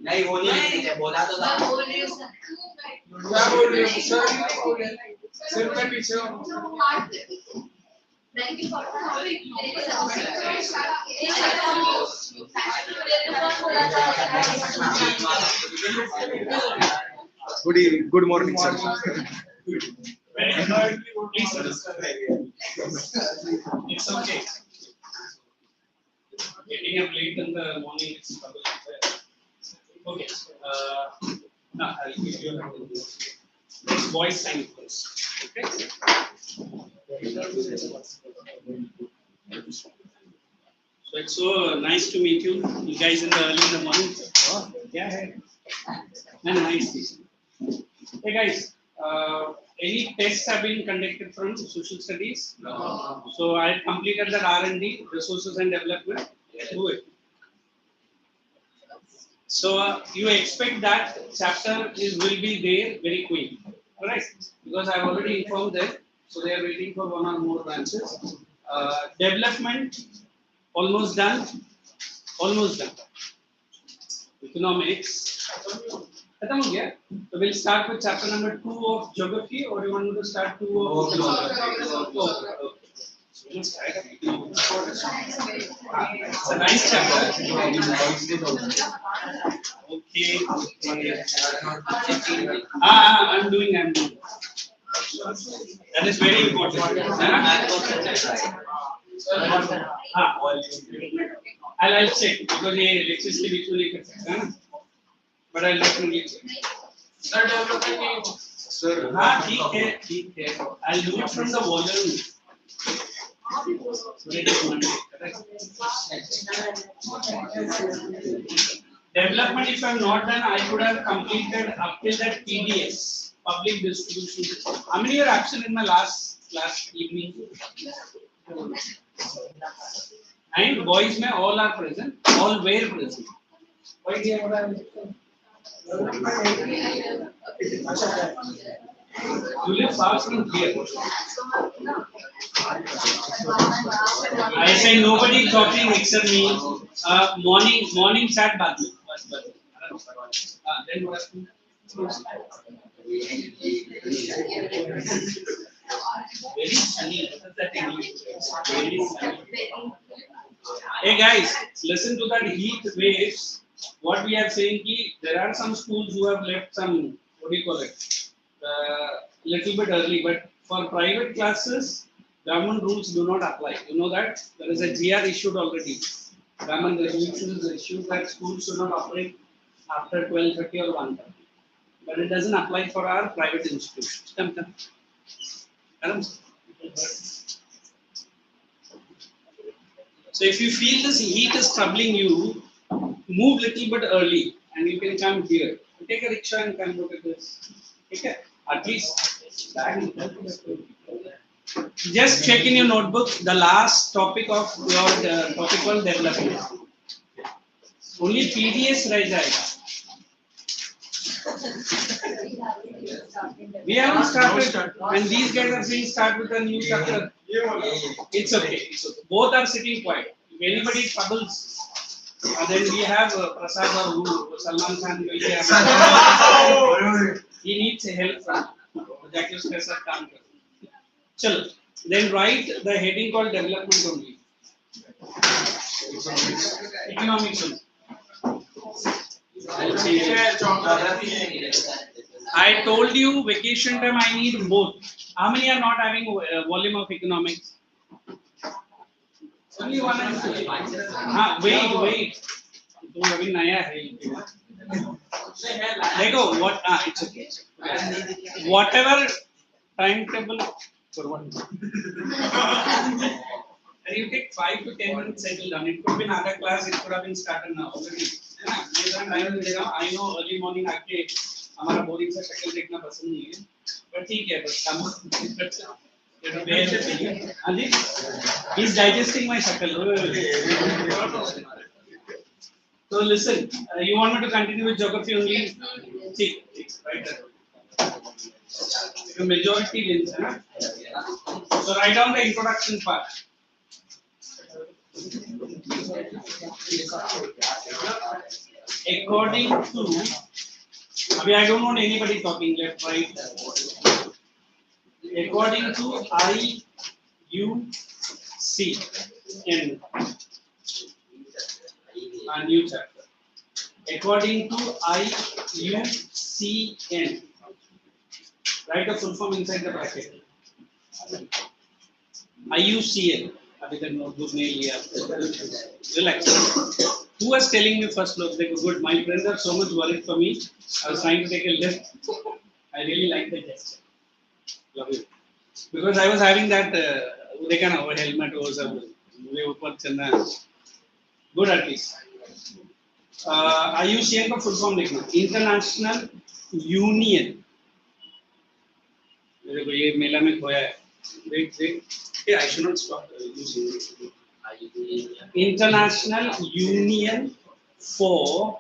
नहीं वो नहीं बोला तो था क्या बोल रहे हो सर? सिर पे पीछे हो। Good morning, sir. It's okay. Getting up late in the morning is trouble. Okay. Now I'll give you voice sign first. Okay. So it's so nice to meet you. You guys in the early in the morning. Oh, yeah. Nice. Hey guys. Any tests have been conducted from social studies? No. So I completed that R&D, resources and development. Do it. So you expect that chapter will be there very quick, alright? Because I have already informed them, so they are waiting for one or more branches. Development almost done. Economics. So we'll start with chapter number 2 of geography, or you want me to start 2 of economics? It's a nice chapter. Okay. I'm doing. That is very important. I'll check because ये electricity which will नहीं कर सकता ना. But I'll definitely check. Sir development नहीं हो sir हाँ ठीक है I'll do it from the volume. Development if I have not done I could have completed up till that PDS public distribution. How many were absent in my last evening? And boys may all are present, all were present. Why do you have you live far from here. I say nobody talking except me. Morning chat back. Then what happened? Very sunny. What is that English? Very sunny. Hey guys, listen to that heat waves. What we are saying is there are some schools who have left some, what do you call it, little bit early, but for private classes, government rules do not apply. You know that? There is a GR issued already. Government resolution is issued that schools should not operate after 12:30 or 1:30. But it doesn't apply for our private institutions. Come. So if you feel this heat is troubling you, move little bit early and you can come here. Take a rickshaw and come look at this. Okay? At least just check in your notebook the last topic of your topic on development. Only PDS रह जाएगा. We haven't started, and these guys are saying start with a new chapter. It's okay. Both are sitting quiet. If anybody troubles, then we have Prasad or Salman Khan. He needs help from Jacques Professor Khan. Chalo. Then write the heading called development only. Economics only. I told you vacation time I need both. How many are not having volume of economics? Only one and two. हाँ wait. तुम अभी नया है देखो what it's okay whatever timetable for one and you take 5 to 10 minutes settle down it could be another class it could have been started now already है ना मैं time दे रहा हूँ I know early morning आके हमारा boring सा शक्ल देखना पसंद नहीं है पर ठीक है बस काम he's digesting my shakal. So listen, you want me to continue with geography only? See, right there. The majority wins, huh? So write down the introduction part. According to, I don't want anybody talking left, right. According to IUCN, a new chapter. According to IUCN, write the full form inside the bracket. IUCN. अभी तक notebook नहीं लिया. Relax. Who was telling me first? Look, they were good. My friends are so much worried for me. I was trying to take a lift. I really like the gesture. Love you. Because I was having that helmet or something. Good at least. IUCN का full form लिखना. International Union. मेरे को ये मेला में खोया है. Wait. Okay, I should not stop using it. International Union for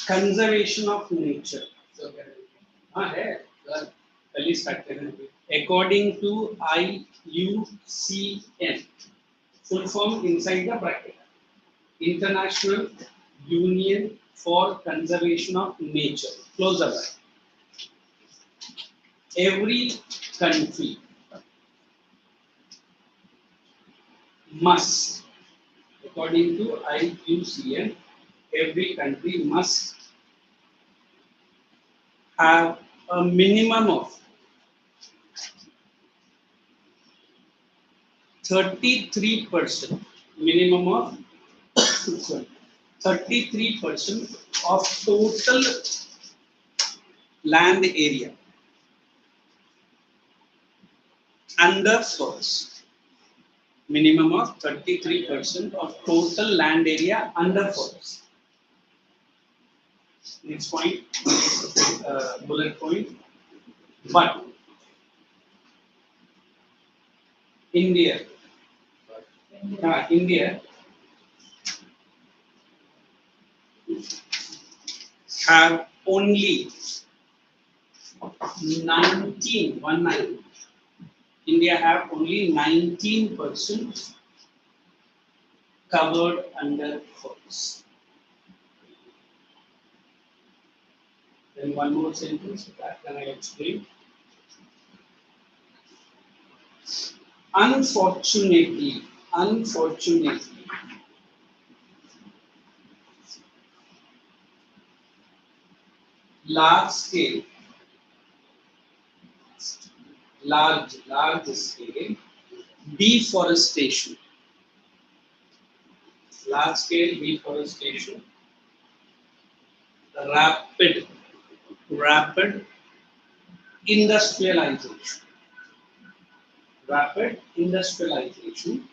Conservation of Nature. हाँ है. At least according to IUCN, full form inside the bracket. International Union for Conservation of Nature. Close the bracket. Every country must, according to IUCN, every country must have a minimum of 33%, minimum of 33% of total land area under forest. Minimum of 33% of total land area under forest. Next point, bullet point. But India have only 19. India have only 19% covered under forest. Then one more sentence that can I explain. Unfortunately, large scale deforestation. Large scale deforestation, rapid industrialization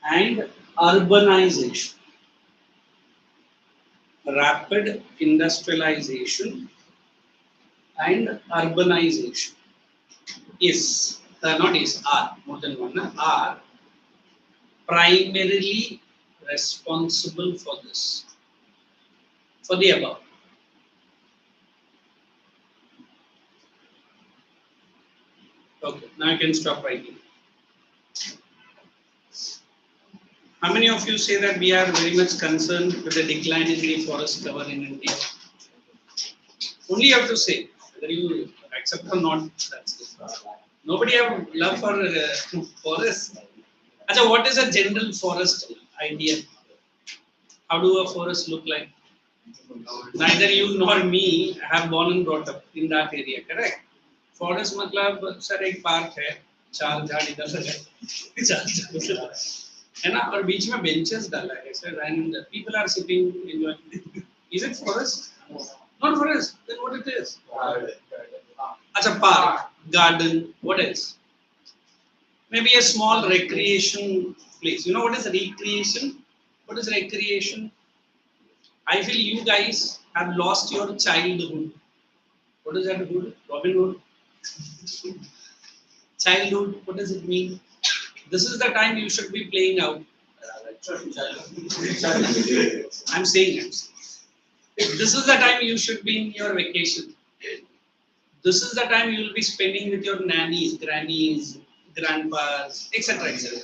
and urbanization. Rapid industrialization and urbanization are more than one, are primarily responsible for this, for the above. Okay, now you can stop writing. How many of you say that we are very much concerned with the decline in the forest cover in India? Only you have to say whether you accept or not. That's it. Nobody have love for forest. Achha, what is a general forest idea? How do a forest look like? Neither you nor me have born and brought up in that area, correct? Forest matlab sir ek park hai चार झाड़ इधर लगा, चार झाड़ उधर लगा। है ना, और बीच में बेंचेस डाला है ऐसे, and people are sitting enjoying. Is it forest? Not forest. Then what it is? अच्छा, park, garden. What else? Maybe a small recreation place. You know what is recreation? What is recreation? I feel you guys have lost your childhood. What is that hood? Robin Hood? Childhood, what does it mean? This is the time you should be playing out. I'm saying. This is the time you should be in your vacation. This is the time you will be spending with your nannies, grannies, grandpas, etc. etc.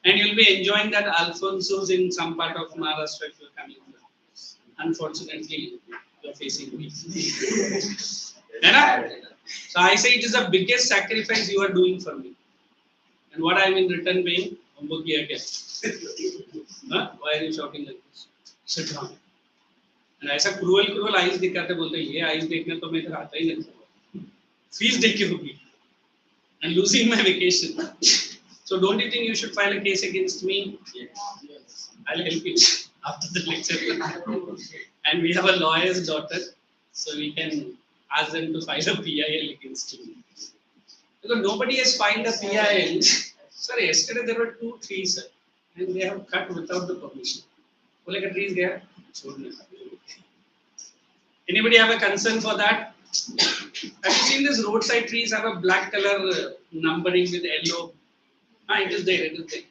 And you'll be enjoying that Alfonso's in some part of Maharashtra if you're coming from. Unfortunately, you're facing me. So I say it is the biggest sacrifice you are doing for me. And what I am in return paying? Huh? Why are you shouting like this? Sit down. And ऐसा cruel eyes दिखाते बोलते ये eyes देखने तो मैं इधर आता ही नहीं, fees देख के होगी, and losing my vacation. So don't you think you should file a case against me? Yes. I'll help you after the lecture. And we have a lawyer's daughter, so we can ask them to file a PIL against me. Because nobody has filed a PIL. Sir, yesterday there were 2 trees, sir, and they have cut without the permission. Like a tree is there. Anybody have a concern for that? Have you seen this roadside trees have a black color numbering with yellow? It is there, it is there.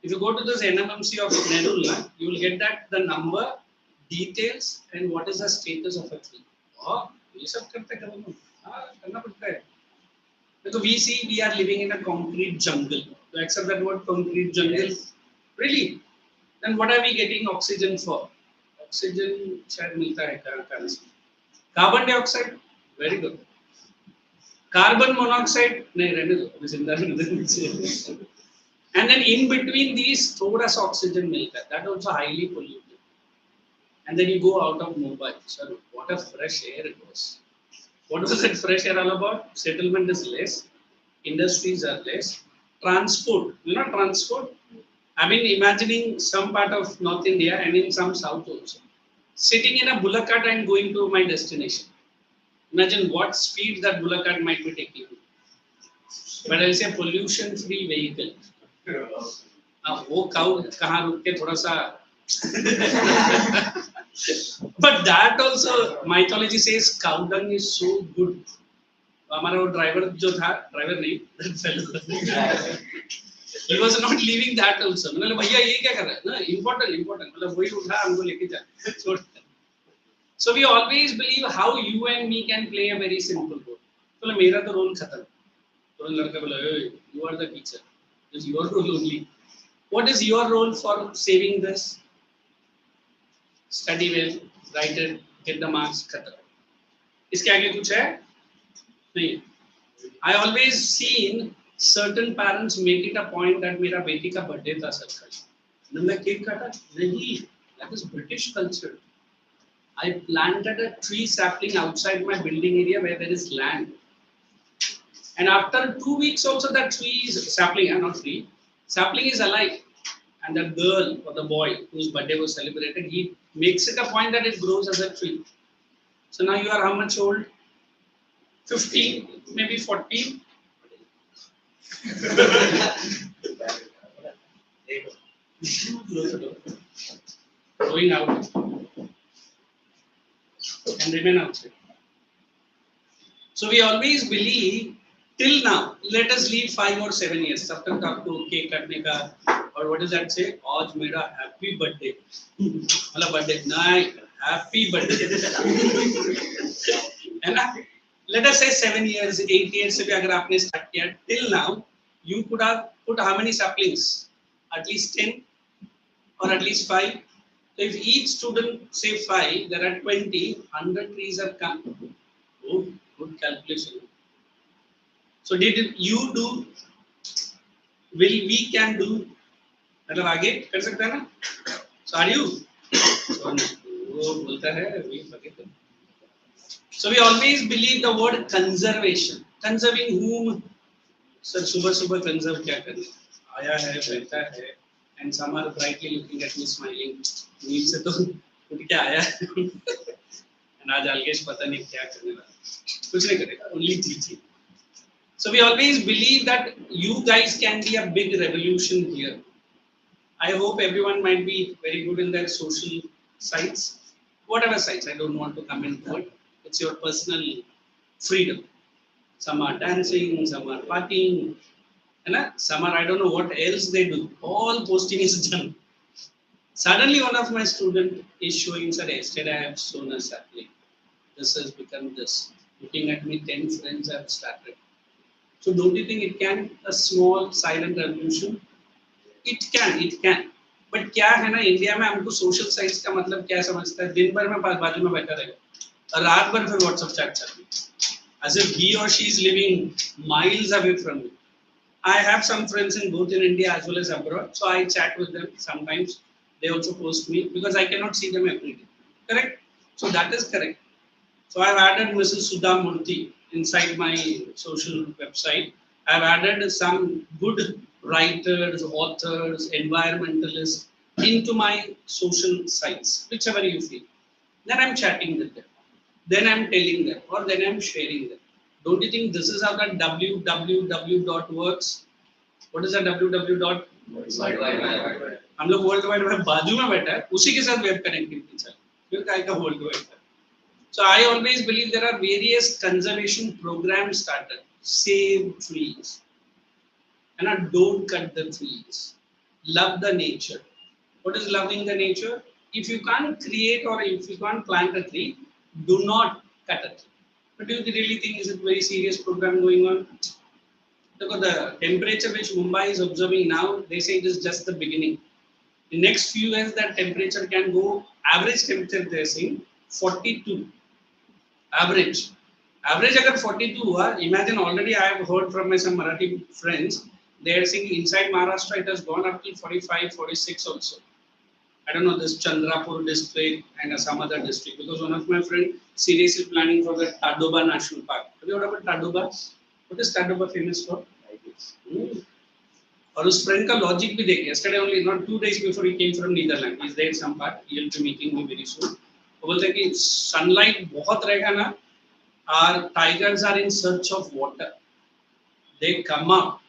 If you go to this NMMC of Nerul, you will get that the number, details, and what is the status of a tree. Oh, ये सब करते करो, करना पड़ता है. Because we see we are living in a concrete jungle. To accept that word concrete jungle, really? Then what are we getting oxygen for? Oxygen शायद मिलता है कहाँ से? Carbon dioxide, very good. Carbon monoxide, नहीं रहने दो, जिंदा रहने. And then in between these, थोड़ा सा oxygen मिलता है. That also highly polluted. And then you go out of Mumbai. Sir, what a fresh air it was. What was that fresh air all about? Settlement is less, industries are less, transport. You know transport? I've been imagining some part of North India and in some South also. Sitting in a bullock cart and going to my destination. Imagine what speed that bullock cart might be taking. But I'll say pollution-free vehicle. वो cow कहाँ रुक के थोड़ा सा. But that also mythology says cow dung is so good. हमारा वो driver जो था, driver नहीं, that fellow. He was not leaving that also. मतलब भैया ये क्या कर रहा है? ना important. मतलब वही उठा हमको लेके जा. So we always believe how you and me can play a very simple role. तो मेरा तो role खत्म. तो लड़का बोला, you are the teacher. It's your role only. What is your role for saving this? Study well, write it, get the marks, खत्म. इसके आगे कुछ है? नहीं. I always seen certain parents make it a point that मेरा बेटी का birthday था सर का. मैं केक काटा? नहीं. That is British culture. I planted a tree sapling outside my building area where there is land. And after 2 weeks also that tree is sapling, not tree, sapling is alive. And the girl or the boy whose birthday was celebrated, he makes it a point that it grows as a tree. So now you are how much old? 15, maybe 14. Going out and remain outside. So we always believe till now. Let us leave 5 or 7 years. तब तक आपको cake काटने का और what does that say? आज मेरा happy birthday. मतलब birthday नहीं, happy birthday. है ना? Let us say 7 years, 8 years से भी अगर आपने start किया till now, you could have put how many saplings? At least 10 or at least 5. So if each student say 5, there are 20, 100 trees are come. Oh, good calculation. So did you do? Will we can do? मतलब आगे कर सकता है ना? So are you? वो बोलता है we forget them. So we always believe the word conservation. Conserving whom? Sir सुबह सुबह कंजर्व क्या करें, आया है बैठा है and some are brightly looking at me smiling, नींद से तो उठ के आया है एंड आज अलगेश पता नहीं क्या करने वाला, कुछ नहीं करेगा, ओनली जी। So we always believe that you guys can be a big revolution here. I hope everyone might be very good in their social sites, whatever sites. I don't want to comment on it. It's your personal freedom. Some are dancing, some are partying, and some are I don't know what else they do. All posting is done. Suddenly, one of my student is showing, sir, yesterday I have shown a sapling. This has become this. Looking at me, 10 friends have started. So don't you think it can a small silent revolution? It can. But क्या है ना, India में हमको social sites का मतलब क्या समझता है, दिन भर में बाजू में बैठा रहेगा और रात भर फिर व्हाट्सएप चैट चल रही है, as if he or she is living miles away from me. I have some friends in both in India as well as abroad, so I chat with them sometimes. They also post me because I cannot see them every day. Correct? So that is correct. So I've added Mrs. Sudha Murthy inside my social website. I've added some good writers, authors, environmentalists into my social sites, whichever you feel. Then I'm chatting with them. Then I'm telling them, or then I'm sharing them. Don't you think this is how that www dot works? What is that www dot? हम लोग world wide web बाजू में बैठा है, उसी के साथ web connectivity चल, फिर काय का world wide. So I always believe there are various conservation programs started. Save trees, and don't cut the trees. Love the nature. What is loving the nature? If you can't create or if you can't plant a tree, do not cut a tree. But do you really think is a very serious program going on? Because the temperature which Mumbai is observing now, they say it is just the beginning. In next few years, that temperature can go, average temperature they are saying 42. Average अगर 42 हुआ, imagine already I have heard from my some Marathi friends, they are saying inside Maharashtra it has gone up to 45, 46 also. I don't know this Chandrapur district and some other district, because one of my friend seriously planning for the Tadoba National Park. Have you heard about Tadoba? What is Tadoba famous for? और उस friend का logic भी देखिए, yesterday only not 2 days before he came from Netherlands, he is there some part, he will be meeting me very soon. वो बोलते हैं कि sunlight बहुत रहेगा ना, our tigers are in search of water. They come up,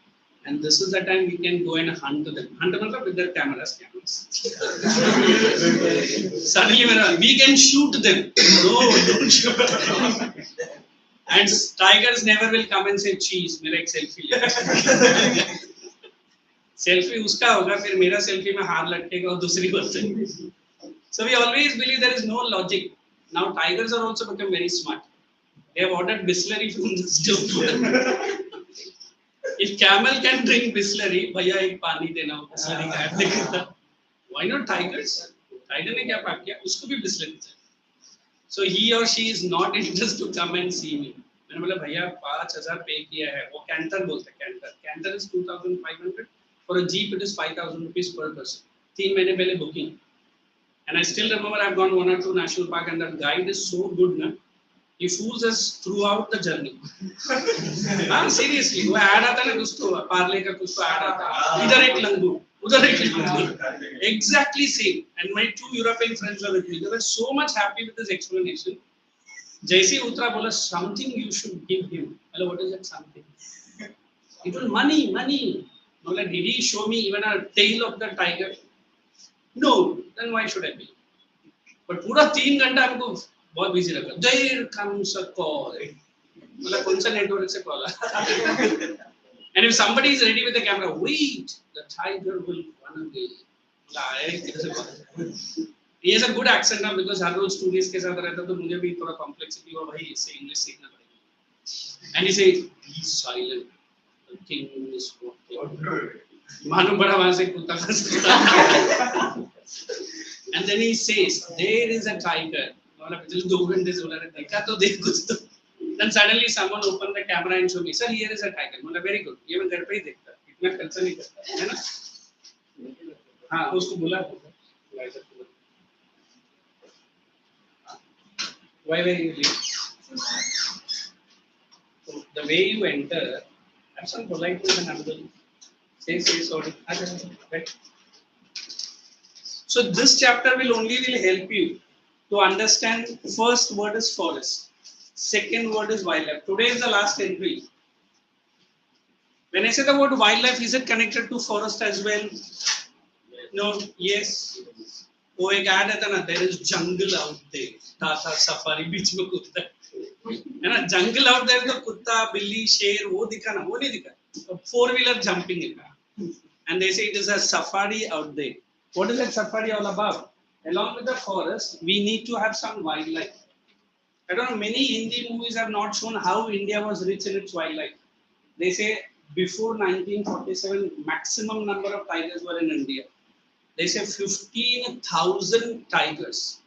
and this is the time we can go and hunt them. Hunt them with their cameras. Suddenly, we can shoot them. No, don't shoot. And tigers never will come and say, "Cheese, मेरा एक selfie ले." Selfie उसका होगा, फिर मेरा selfie में हार लटकेगा और दूसरी बच्चे. So we always believe there is no logic. Now tigers are also become very smart. They have ordered Bisleri from the store. If camel can drink Bisleri, भैया एक पानी देना हो Bisleri का ऐड देता. Why not tigers? Tiger ने क्या पाप किया? उसको भी Bisleri चाहिए. So he or she is not interested to come and see me. मैंने बोला भैया 5,000 पे किया है, वो कैंटर बोलते हैं canter. Canter is 2,500. For a jeep it is 5,000 rupees per person. 3 महीने पहले booking. And I still remember I've gone 1 or 2 national park and that guide is so good ना. He fools us throughout the journey. हाँ seriously, वो add आता है ना, कुछ तो पार्ले का कुछ तो ऐड आता है, इधर एक लंगूर, उधर एक लंगूर, exactly same. And my 2 European friends were with me. They were so much happy with this explanation. जैसे उतरा बोला something you should give him. Hello, what is that something? It was money. Like, did he show me even a tail of the tiger? No. Then why should I be? But पूरा 3 घंटा हमको बहुत busy रखा. There comes a call. मतलब कौन सा network से call है? And if somebody is ready with the camera, wait, the tiger will run away. He has a good accent now because हर रोज स्टूडेंट्स के साथ रहता तो मुझे भी थोड़ा कॉम्प्लेक्सिटी हुआ भाई, इससे इंग्लिश सीखना पड़ेगा. And he said, be silent. The king is walking. मानो बड़ा वहां से कुत्ता फंसता. And then he says, there is a tiger. मतलब पिछले 2 घंटे से बोला रहा देखा तो देख कुछ तो. Then suddenly someone opened the camera and showed me, sir, here is a tiger. मतलब very good. ये मैं घर पे ही देखता, इतना खर्चा नहीं करता, है ना? हाँ उसको बोला. Why were you late? So the way you enter, Have some politeness and another. Say sorry. Right. So this chapter will help you to understand. First word is forest. Second word is wildlife. Today is the last entry. When I say the word wildlife, is it connected to forest as well? No. Yes. वो एक add है ना, there is jungle out there. Tata Safari बीच में कुत्ता है ना, jungle out there तो कुत्ता बिल्ली शेर वो दिखा ना, वो नहीं दिखा. 4-wheeler jumping in, and they say it is a safari out there. What is that safari all about? Along with the forest, we need to have some wildlife. I don't know, many Hindi movies have not shown how India was rich in its wildlife. They say before 1947, maximum number of tigers were in India. They say 15,000 tigers.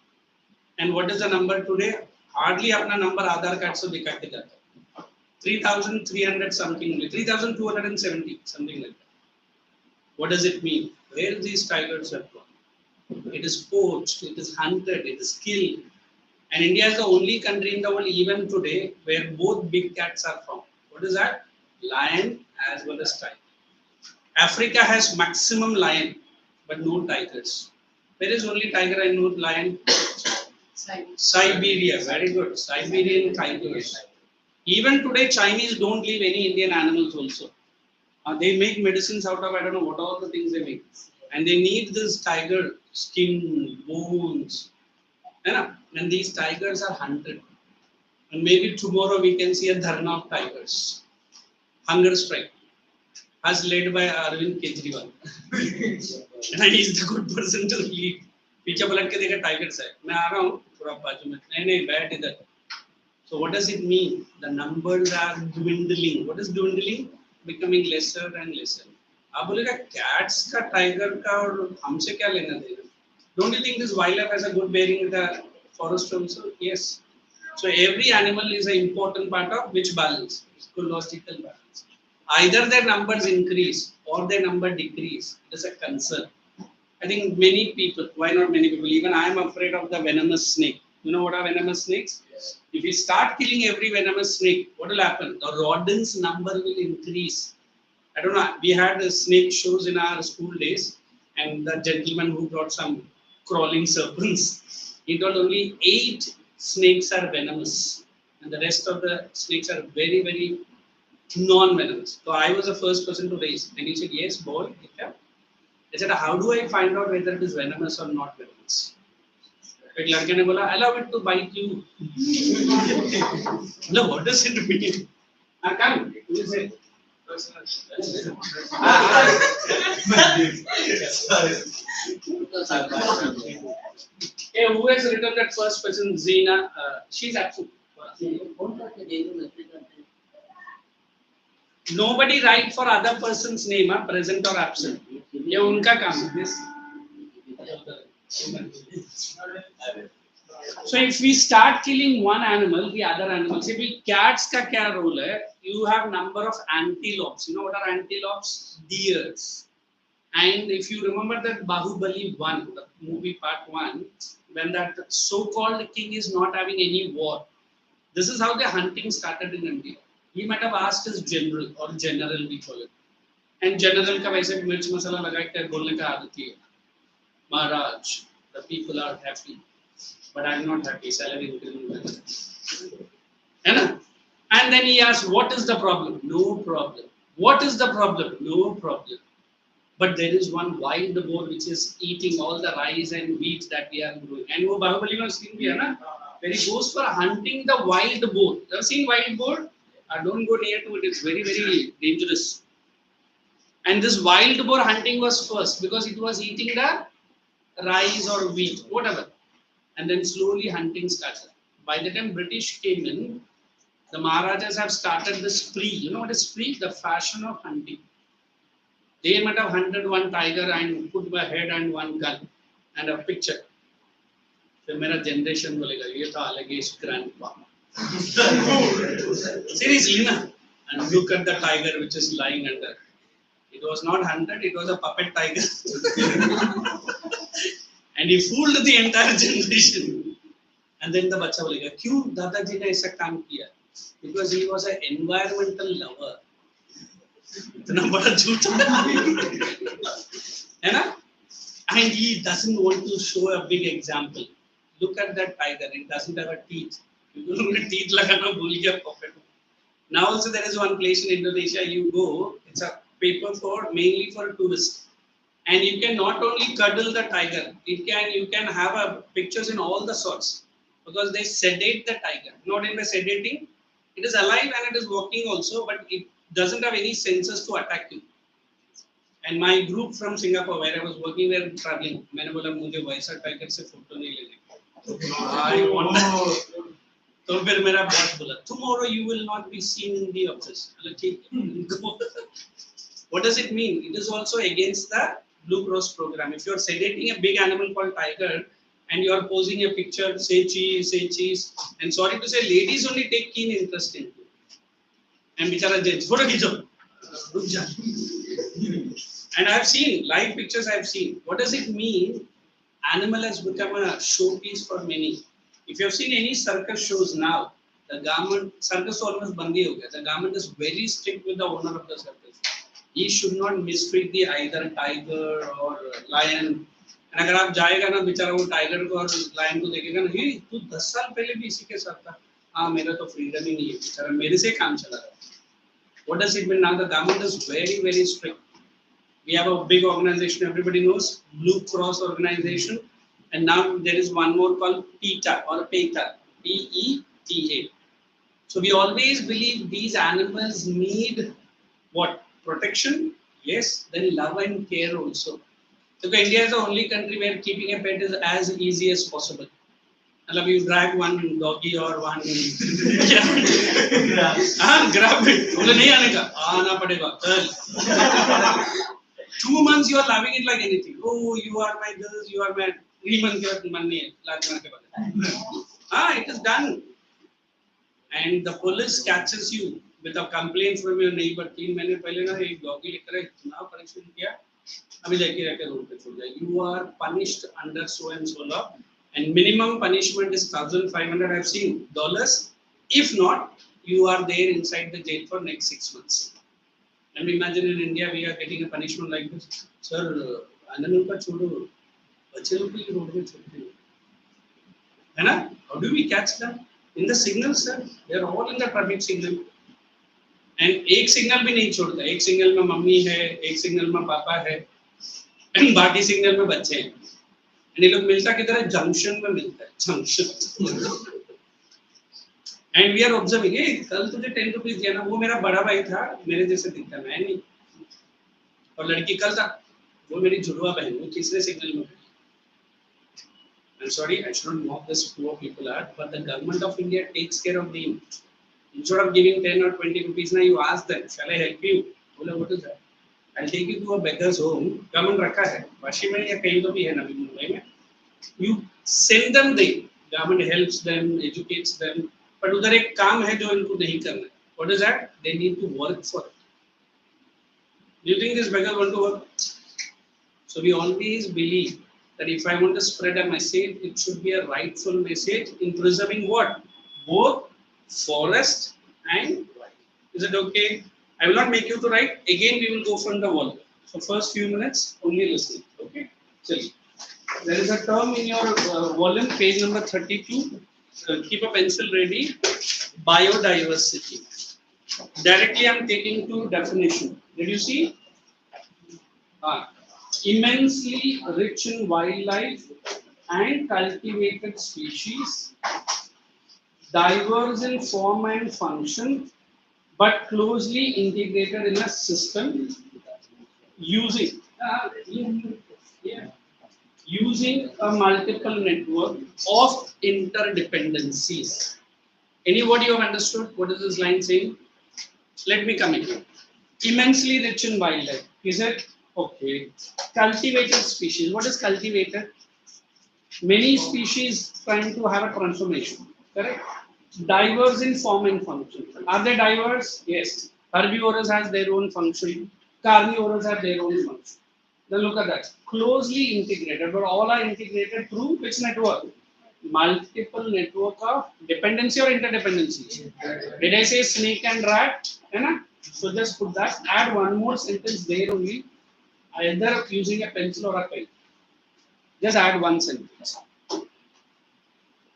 And what is the number today? Hardly apna number Aadhaar card se dikha ke jata. 3,300 something, 3,270 something like that. What does it mean? Where these tigers are from? It is poached, it is hunted, it is killed. And India is the only country in the world even today where both big cats are found. What is that? Lion as well as tiger. Africa has maximum lion, but no tigers. Where is only tiger and no lion? Siberia. Very good. Siberian tigers. Even today, Chinese don't leave any Indian animals also. They make medicines out of, I don't know what all the things they make. And they need this tiger skin, bones. And these tigers are hunted. And maybe tomorrow we can see a dharna of tigers. Hunger strike. As led by Arvind Kejriwal. And he is the good person to lead. पीछे पलट के देखा tigers है. मैं आ रहा हूँ थोड़ा बाजू में. नहीं बैठ इधर. So what does it mean? The numbers are dwindling. What is dwindling? Becoming lesser and lesser. आप बोलेगा cats का tiger का और हमसे क्या लेना देना? Don't you think this wildlife has a good bearing with the forest also? Yes. So every animal is an important part of which balance? Ecological balance. Either their numbers increase or their number decrease. It is a concern. I think many people, why not many people, even I am afraid of the venomous snake. You know what are venomous snakes? Yes. If we start killing every venomous snake, what will happen? The rodents number will increase. I don't know, we had snake shows in our school days, and the gentleman who brought some crawling serpents, he told only 8 snakes are venomous, and the rest of the snakes are very, very non-venomous. So I was the first person to raise, and he said, yes, boy. I said, how do I find out whether it is venomous or not venomous? एक लड़के ने बोला, allow it to bite you. No, what does it mean? Come, you say. Hey, who has written that first person? Zina. She's absent. Nobody write for other person's name, present or absent. ये उनका काम है. So if we start killing one animal, the other animals. If we cats का क्या role है? You have number of antelopes. You know what are antelopes? Deers. And if you remember that Bahubali 1, the movie part 1, when that so-called king is not having any war, this is how the hunting started in India. He might have asked his general or general we call it. And general का वैसे मिर्च मसाला लगा के बोलने का आदत ही है. Maharaj, the people are happy, but I am not happy. Salary increase. And then he asked, what is the problem? No problem. What is the problem? No problem. But there is one wild boar which is eating all the rice and wheat that we are growing. And वो बाहुबली में scene भी है ना, where he goes for hunting the wild boar. You have seen wild boar? Don't go near to it. It's very, very dangerous. And this wild boar hunting was first because it was eating the rice or wheat, whatever. And then slowly hunting started. By the time British came in, the Maharajas have started the spree. You know what is spree? The fashion of hunting. They might have hunted one tiger and put a head and one gun and a picture. So my generation will say, "This is Alaga's grandpa." Seriously, na? And look at the tiger which is lying under. It was not hunted; it was a puppet tiger. And he fooled the entire generation. And then the bacha will say, "Kyun Dadaji ne aisa kaam kiya?" Because he was an environmental lover. इतना बड़ा झूठ है ना? And he doesn't want to show a big example. Look at that tiger. It doesn't have a teeth. Teeth लगाना भूल गया pocket में. Now also there is one place in Indonesia you go. It's a paper for mainly for tourists. And you can not only cuddle the tiger, you can have pictures in all the sorts because they sedate the tiger. Not in the sedating, it is alive and it is walking also, but it doesn't have any senses to attack you. And my group from Singapore, where I was working there traveling, मैंने बोला मुझे वैसा tiger से photo नहीं लेने. I want. तो फिर मेरा बॉस बोला, tomorrow you will not be seen in the office. What does it mean? It is also against the Blue Cross program. If you are sedating a big animal called tiger and you are posing a picture, say cheese, and sorry to say, ladies only take keen interest in it. And bichara gents, photo khicho. And I have seen live pictures. I have seen. What does it mean? Animal has become a showpiece for many. If you have seen any circus shows now, the government circus almost bandi ho gaya. The government is very strict with the owner of the circus. He should not mistreat the either tiger or lion. And अगर आप जाएगा ना बेचारा वो tiger को और lion को देखेगा ना, ये तू 10 साल पहले भी इसी के साथ था. हाँ मेरा तो फ्रीडम ही नहीं है बेचारा, मेरे से काम चला रहा है. What does it mean? Now the government is very very strict. We have a big organization everybody knows, Blue Cross organization, and now there is one more called PETA or PETA, PETA. So we always believe these animals need what? Protection, yes, then love and care also. So India is the only country where keeping a pet is as easy as possible. मतलब you drag one doggy or one grab it. बोले नहीं आने का, आना पड़ेगा. 2 months you are loving it like anything. Oh, you are my this, you are my 3 months के बाद मन नहीं है, लाने के बाद. It is done. And the police catches you with a complaint from your neighbor. 3 महीने पहले ना एक डॉगी लेकर इतना परेशान किया, अभी लेके रखे रोड पे छोड़ दिया. You are punished under so and so law, and minimum punishment is $1,500. I've seen dollars. If not, you are there inside the jail for next 6 months. And imagine in India we are getting a punishment like this. Sir, animal का छोड़ो, बच्चे लोग भी road पे छोड़ते हैं, है ना? How do we catch them? In the signals, sir. They are all in the traffic signal. And एक सिग्नल भी नहीं छोड़ता. एक सिग्नल में मम्मी है, एक सिग्नल में पापा है, and बाकी सिग्नल में बच्चे हैं. And ये लोग मिलता किधर है? जंक्शन में मिलता है. Junction. And we are observing. Hey, कल तुझे 10 रुपीज दिया ना, वो मेरा बड़ा भाई था, मेरे जैसे दिखता, मैं नहीं. और लड़की कल था, वो मेरी जुड़वा बहन, वो तीसरे सिग्नल में. I'm sorry, I should not mock this poor people are, but the government of India takes care of them. Instead of giving 10 or 20 rupees, now you ask them, shall I help you? बोले what is that? I'll take you to a beggar's home. Government रखा है, वाशी में या कहीं तो भी है ना मुंबई में. You send them there. Government helps them, educates them. But उधर एक काम है जो इनको नहीं करना है. What is that? They need to work for it. Do you think this beggar want to work? So we always believe that if I want to spread a message, it should be a rightful message in preserving what? Both forest and life. Is it okay? I will not make you to write. Again, we will go from the wall. So first few minutes, only listening. Okay? So, there is a term in your volume, page number 32. Keep a pencil ready. Biodiversity. Directly, I am taking to definition. Did you see? Immensely rich in wildlife and cultivated species, diverse in form and function, but closely integrated in a system using a multiple network of interdependencies. Anybody have understood what is this line saying? Let me come in. Immensely rich in wildlife. Is it? Okay. Cultivated species. What is cultivated? Many species trying to have a transformation. Correct? Diverse in form and function. Are they diverse? Yes. Herbivores has their own function. Carnivores have their own function. Then look at that. Closely integrated. But all are integrated through which network? Multiple network of dependency or interdependency. Did I say snake and rat? So just put that. Add one more sentence there only, either using a pencil or a pen. Just add one sentence.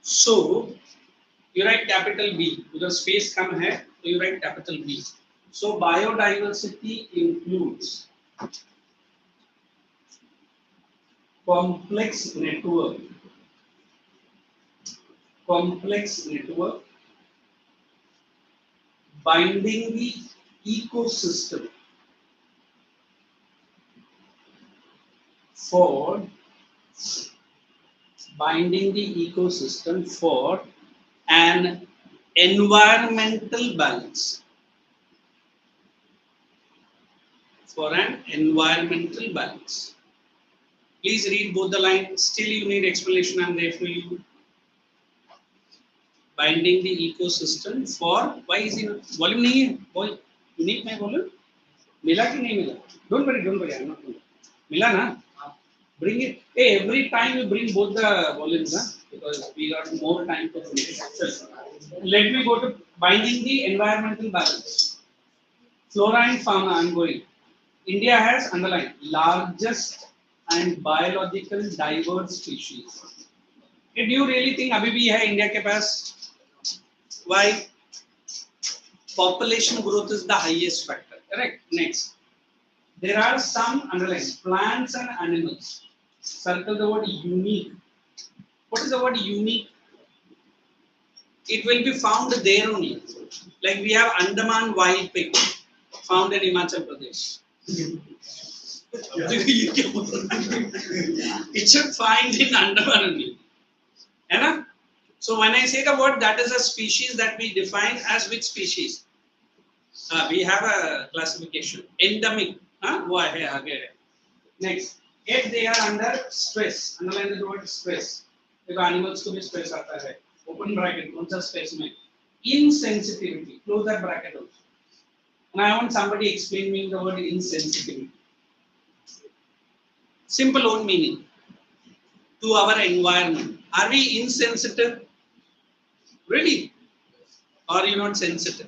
So you write capital B because space come here, so you write capital B. So biodiversity includes complex network binding the ecosystem for an environmental balance. For an environmental balance. Please read both the lines. Still you need explanation. I'm there for you. Binding the ecosystem for, why is it volume nahi hai? Boy, you need my volume? Mila ki nahi mila? Don't worry, I'm not going. Mila na? Bring it. Hey, every time you bring both the volumes, huh? Because we got more time to finish. Let me go to binding the environmental balance. Flora and fauna, I'm going. India has underlined largest and biological diverse species. Do you really think अभी भी है India के पास? Why? Population growth is the highest factor. Correct. Next, there are some underlined plants and animals. Circle the word unique. What is the word unique? It will be found there only. Like we have Andaman wild pig, found in Himachal Pradesh. It should find in Andaman only. Right? So when I say the word, that is a species that we define as which species? We have a classification. Endemic. Next, if they are under stress, underline the word stress. Because animals to be stress aata hai. Open bracket, don't just stress me. Insensitivity, close that bracket also. And I want somebody explain me the word insensitivity. Simple own meaning. To our environment. Are we insensitive? Really? Or are you not sensitive?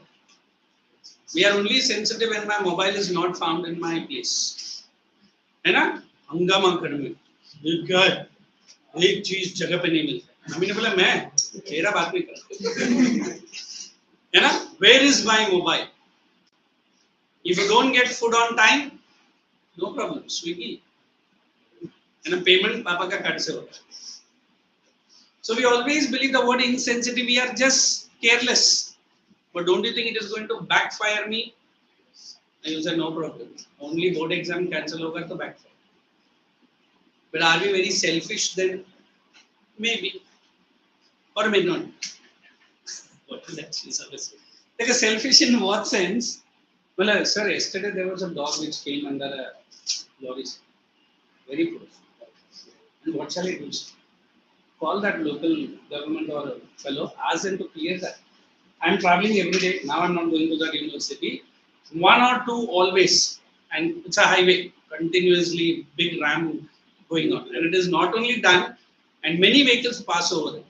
We are only sensitive when my mobile is not found in my place. है ना? हंगामा करने में क्या एक चीज जगह पे नहीं मिलती अभी ने बोला मैं तेरा बात नहीं करता है ना? Where is my mobile? If you don't get food on time, no problem. Swiggy. And payment पापा का कार्ड से होता है. So we always believe the word insensitive. We are just careless. But don't you think it is going to backfire me? I say no problem. Only board exam cancel hoga to backfire. But are we very selfish then? Maybe. Or maybe not. What is that? Like a selfish in what sense? Well, sir, yesterday there was a dog which came under a lorry. Very poor. And what shall I do? Call that local government or fellow, ask them to clear that. I'm traveling every day. Now I'm not going to that university. One or two always, and it's a highway, continuously big ram going on. And it is not only done, and many vehicles pass over it.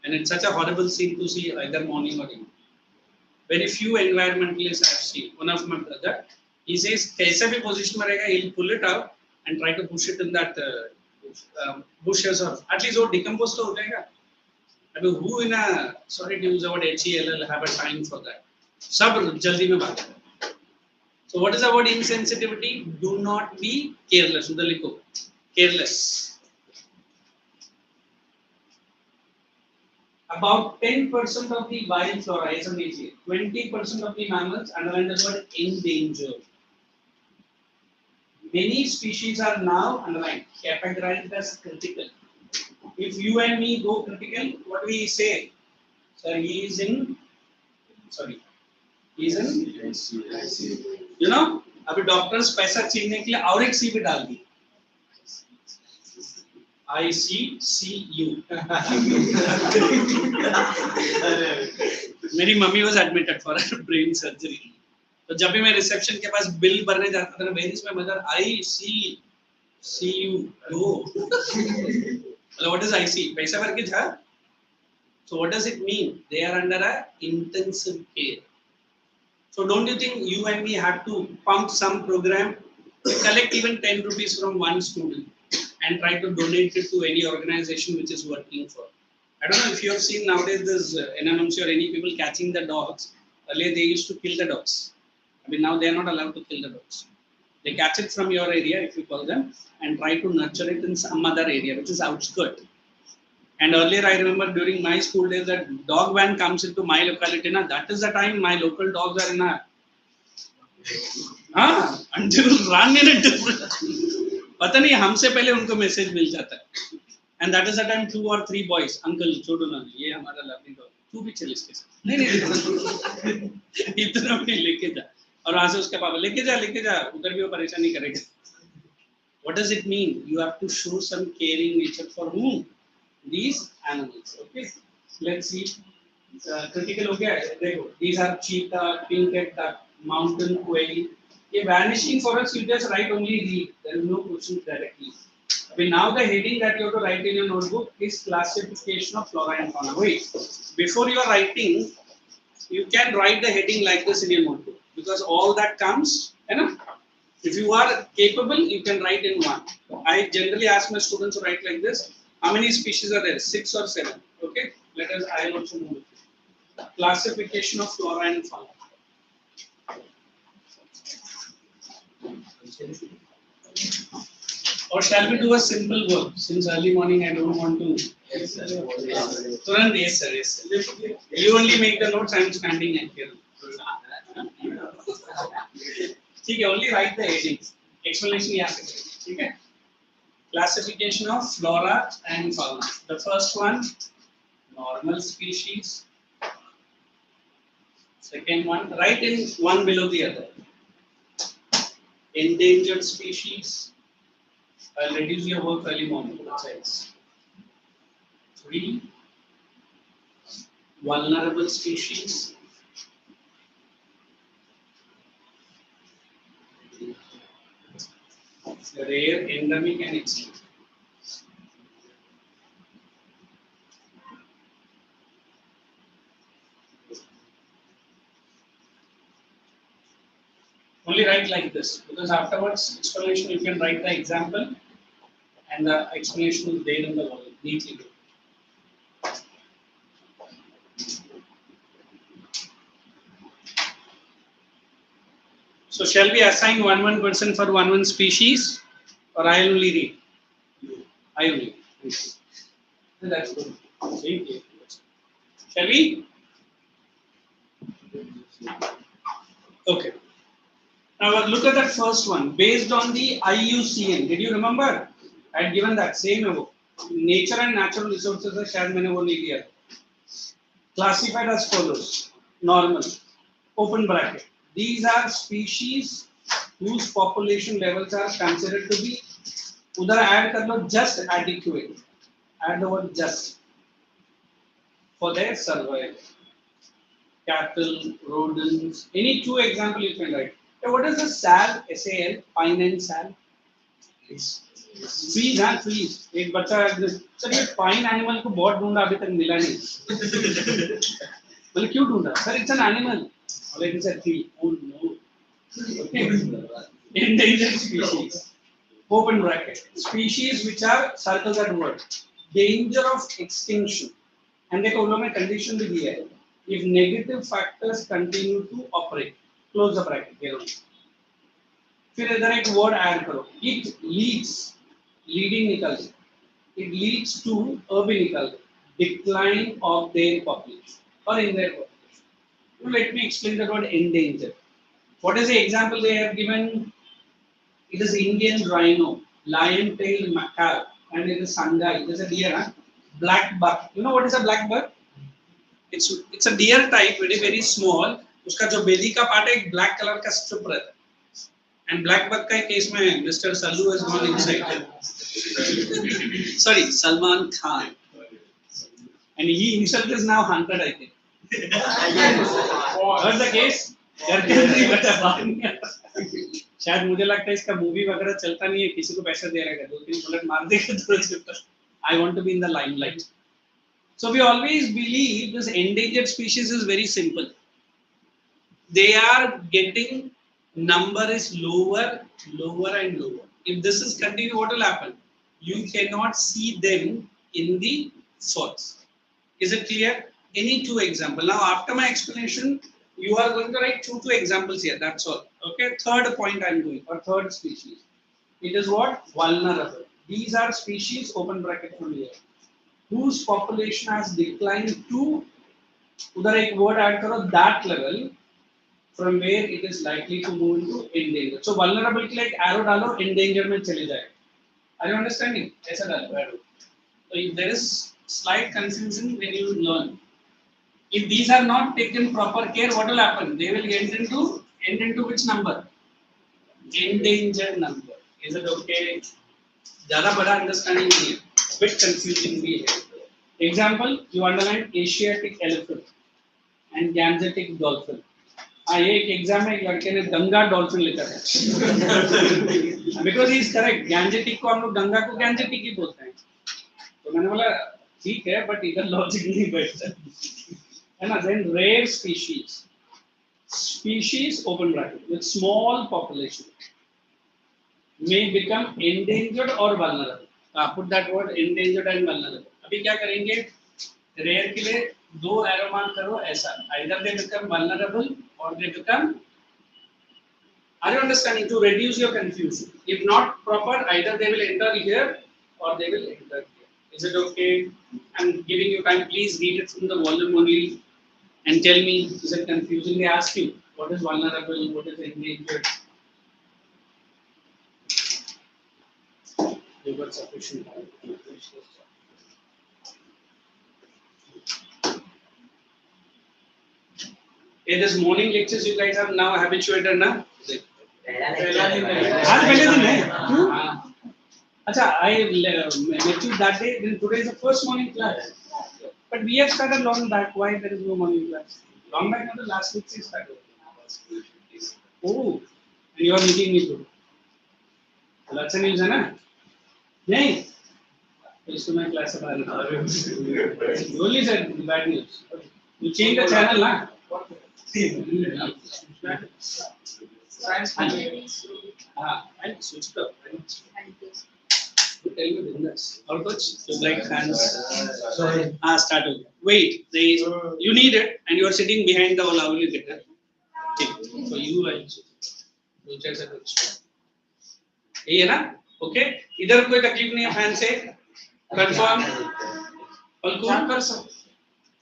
And it's such a horrible scene to see either morning or evening. Very few environmentalists I have seen. One of my brother, he says, "Kaisa bhi position mein rahega, he'll pull it out and try to push it in that bushes or at least वो decompose तो हो जाएगा." अभी who in a sorry to use the word HELL have a time for that. सब जल्दी में भाग. So what is the word insensitivity? Do not be careless. उधर लिखो careless. About 10% of the wild flora, 20% of the mammals, underline the word endangered. Many species are now underlined, categorized as critical. If you and me go critical, what do we say? Sir, he is in, you know, अभी doctors पैसा छीनने के लिए और एक सी भी डाल दी. ICCU. मेरी mummy was admitted for her brain surgery. तो जब भी मैं रिसेप्शन के पास बिल भरने जाता था ना, where is my mother? ICCU. What is IC? पैसा भर के जा. So what does it mean? They are under a intensive care. So don't you think you and me have to pump some program, collect even 10 rupees from one student and try to donate it to any organization which is working for? I don't know if you have seen nowadays this NRL24 or any people catching the dogs. Earlier they used to kill the dogs. I mean now they are not allowed to kill the dogs. They catch it from your area, if you call them, and try to nurture it in some other area which is outskirt. And earlier I remember during my school days that dog van comes into my locality. Now that is the time my local dogs are in a until run in a different. पता नहीं हमसे पहले उनको message मिल जाता है. And that is the time 2 or 3 boys, uncle छोड़ो ना ये हमारा lovely dog, तू भी चल इसके साथ. नहीं इतना भी लेके जा. और वहाँ से उसके पापा लेके जा उधर भी वो परेशान नहीं करेगा. What does it mean? You have to show some caring nature for whom? These animals. Okay. Let's see. Critical हो गया है. देखो. These are cheetah, pink-head duck, mountain quail. ये vanishing for us, you just write only read. There is no question directly. Okay, now the heading that you have to write in your notebook is classification of flora and fauna. Wait. Before you are writing, you can write the heading like this in your notebook because all that comes, you know. If you are capable, you can write in one. I generally ask my students to write like this. How many species are there? 6 or 7. Okay. Let us. I will also move it. Classification of flora and fauna. Or shall we do a simple work? Since early morning, I don't want to. Yes, sir. Turan, yes, sir. Yes, sir. You only make the notes. I am standing here. Okay, only write the headings. Explanation you have to give. Okay. Classification of flora and fauna. The first one, normal species. Second one, write in one below the other. Endangered species. I'll reduce your work early morning. 3. Vulnerable species. 4. Rare, endemic, and extinct. Only write like this because afterwards explanation you can write the example and the explanation is there in the volume neatly. So shall we assign one person for one species or I will only read? I only. That's good. Shall we? Okay. Now look at that first one. Based on the IUCN, did you remember? I had given that same ago. Nature and natural resources are shared मैंने वो नहीं लिया. Classified as follows. Normal. Open bracket. These are species whose population levels are considered to be. उधर add कर लो just adequate. Add the word just for their survival. Cattle, rodents. Any 2 examples you can write. What is the SAL? SAL, pine and sal? Trees, हाँ trees. एक बच्चा sir ये pine animal को बहुत ढूंढा अभी तक मिला नहीं. मतलब क्यों ढूंढा? Sir, it's an animal. Like it's a tree. Oh no. Okay. Endangered species. Open bracket. Species which are circle that word. Danger of extinction. And देखो उन लोगों ने condition भी दिया है. If negative factors continue to operate. Close the bracket here only. फिर इधर एक word add करो. It leads, leading निकल जाए. It leads to urban निकल जाए. Decline of their population or in their population. Now let me explain the word endangered. What is the example they have given? It is Indian rhino, lion-tailed macaque, and it is sangai. It is a deer, huh? Black buck. You know what is a black buck? It's a deer type, very small. उसका जो belly का part है एक black color का strip रहता है. And black buck का case में Mr. Sallu has gone inside. Sorry, Salman Khan. And he himself is now hunted, I think. What's the case? करके नहीं बचा बाहर नहीं आता. शायद मुझे लगता है इसका मूवी वगैरह चलता नहीं है, किसी को पैसा दे रहेगा, 2-3 बुलेट मार देगा तो उसके I want to be in the limelight. So we always believe this endangered species is very simple. they are getting number is lower, lower and lower. If this is continue, what will happen? You cannot see them in the first. Is it clear? Any two example. Now after my explanation, you are going to write two examples here. That's all. Okay. Third point I am doing, or third species. It is what? Vulnerable. These are species, open bracket from here, whose population has declined to, उधर एक word add करो, that level from where it is likely to move into endangered. So vulnerable के लिए एक arrow डालो, endangered में चले जाए. Are you understanding? ऐसा डालो arrow. So if there is slight confusion when you learn, if these are not taken proper care, what will happen? They will end into which number? Endangered number. Is it okay? ज़्यादा बड़ा understanding नहीं है. Bit confusing भी है. Example, you underline Asiatic elephant and Gangetic dolphin. ये एक exam में एक लड़के ने गंगा डॉल्फिन लिखा है. Because he is correct. Gangetic को हम लोग गंगा को Gangetic ही बोलते हैं. तो मैंने बोला ठीक है, but इधर लॉजिक नहीं बैठता है ना. Then rare species open bracket with small population may become endangered or vulnerable. Put that word endangered and vulnerable. अभी क्या करेंगे? Rare के लिए दो arrow mark करो ऐसा. Either they become vulnerable or they become. Are you understanding? To reduce your confusion. If not proper, either they will enter here or they will enter here. Is it okay? I'm giving you time. Please read it from the volume only and tell me, is it confusing? They ask you what is vulnerable, what is endangered. You got sufficient time. In this morning lectures, you guys are now habituated, na? आज पहले दिन है क्यों? अच्छा, I met you that day. Then today is the first morning class. But we have started long back. Why there is no morning class? Long back, not the last week we started. Oh, and you are meeting me too. That's a news, है ना? नहीं. इसको मैं class से बाहर निकाल. You only said bad news. You change the channel, ना? Science. And switch it up. Tell me business. Or कुछ? You like fans? Sorry. Start again. Wait, you need it, and you are sitting behind the wall. How will you get it? Okay. So you and future से कुछ. ये है ना? Okay. इधर कोई तकलीफ नहीं है फैन से. Confirm. और कौन कर सकता?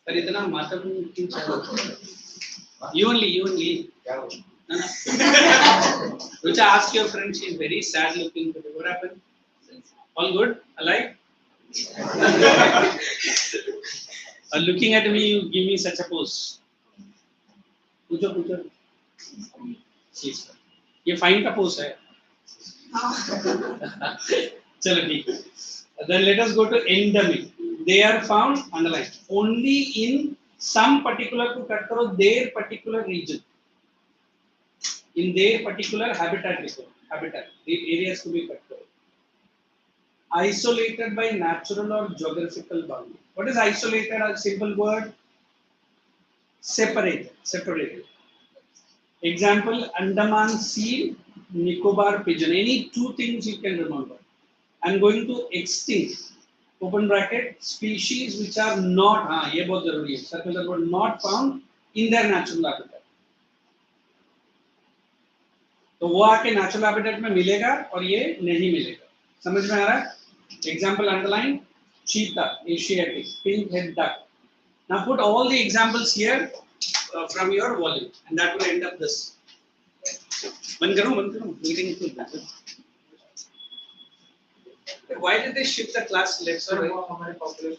पर इतना माता क्यों चाहिए? You only. Rucha, ask your friend. She is very sad looking today. What happened? All good? Alive? Looking at me, you give me such a pose. पूछो. ये फाइन का पोस्ट है. चलो ठीक है. Then let us go to endemic. They are found underlined only in some particular to cut karo their particular region. In their particular habitat, the areas to be cut karo. Isolated by natural or geographical boundary. What is isolated? A simple word. Separated. Example: Andaman seal, Nicobar pigeon. Any two things you can remember. I'm going to extinct. Open bracket species which are not. ये बहुत जरूरी है. Circular word not found in their natural habitat. तो वो आके natural habitat में मिलेगा और ये नहीं मिलेगा. समझ में आ रहा है? Example underline cheetah, Asiatic, pink head duck. Now put all the examples here from your volume, and that will end up this. बंद करो. Meeting is good. Why did they shift the class lecture? हमारे population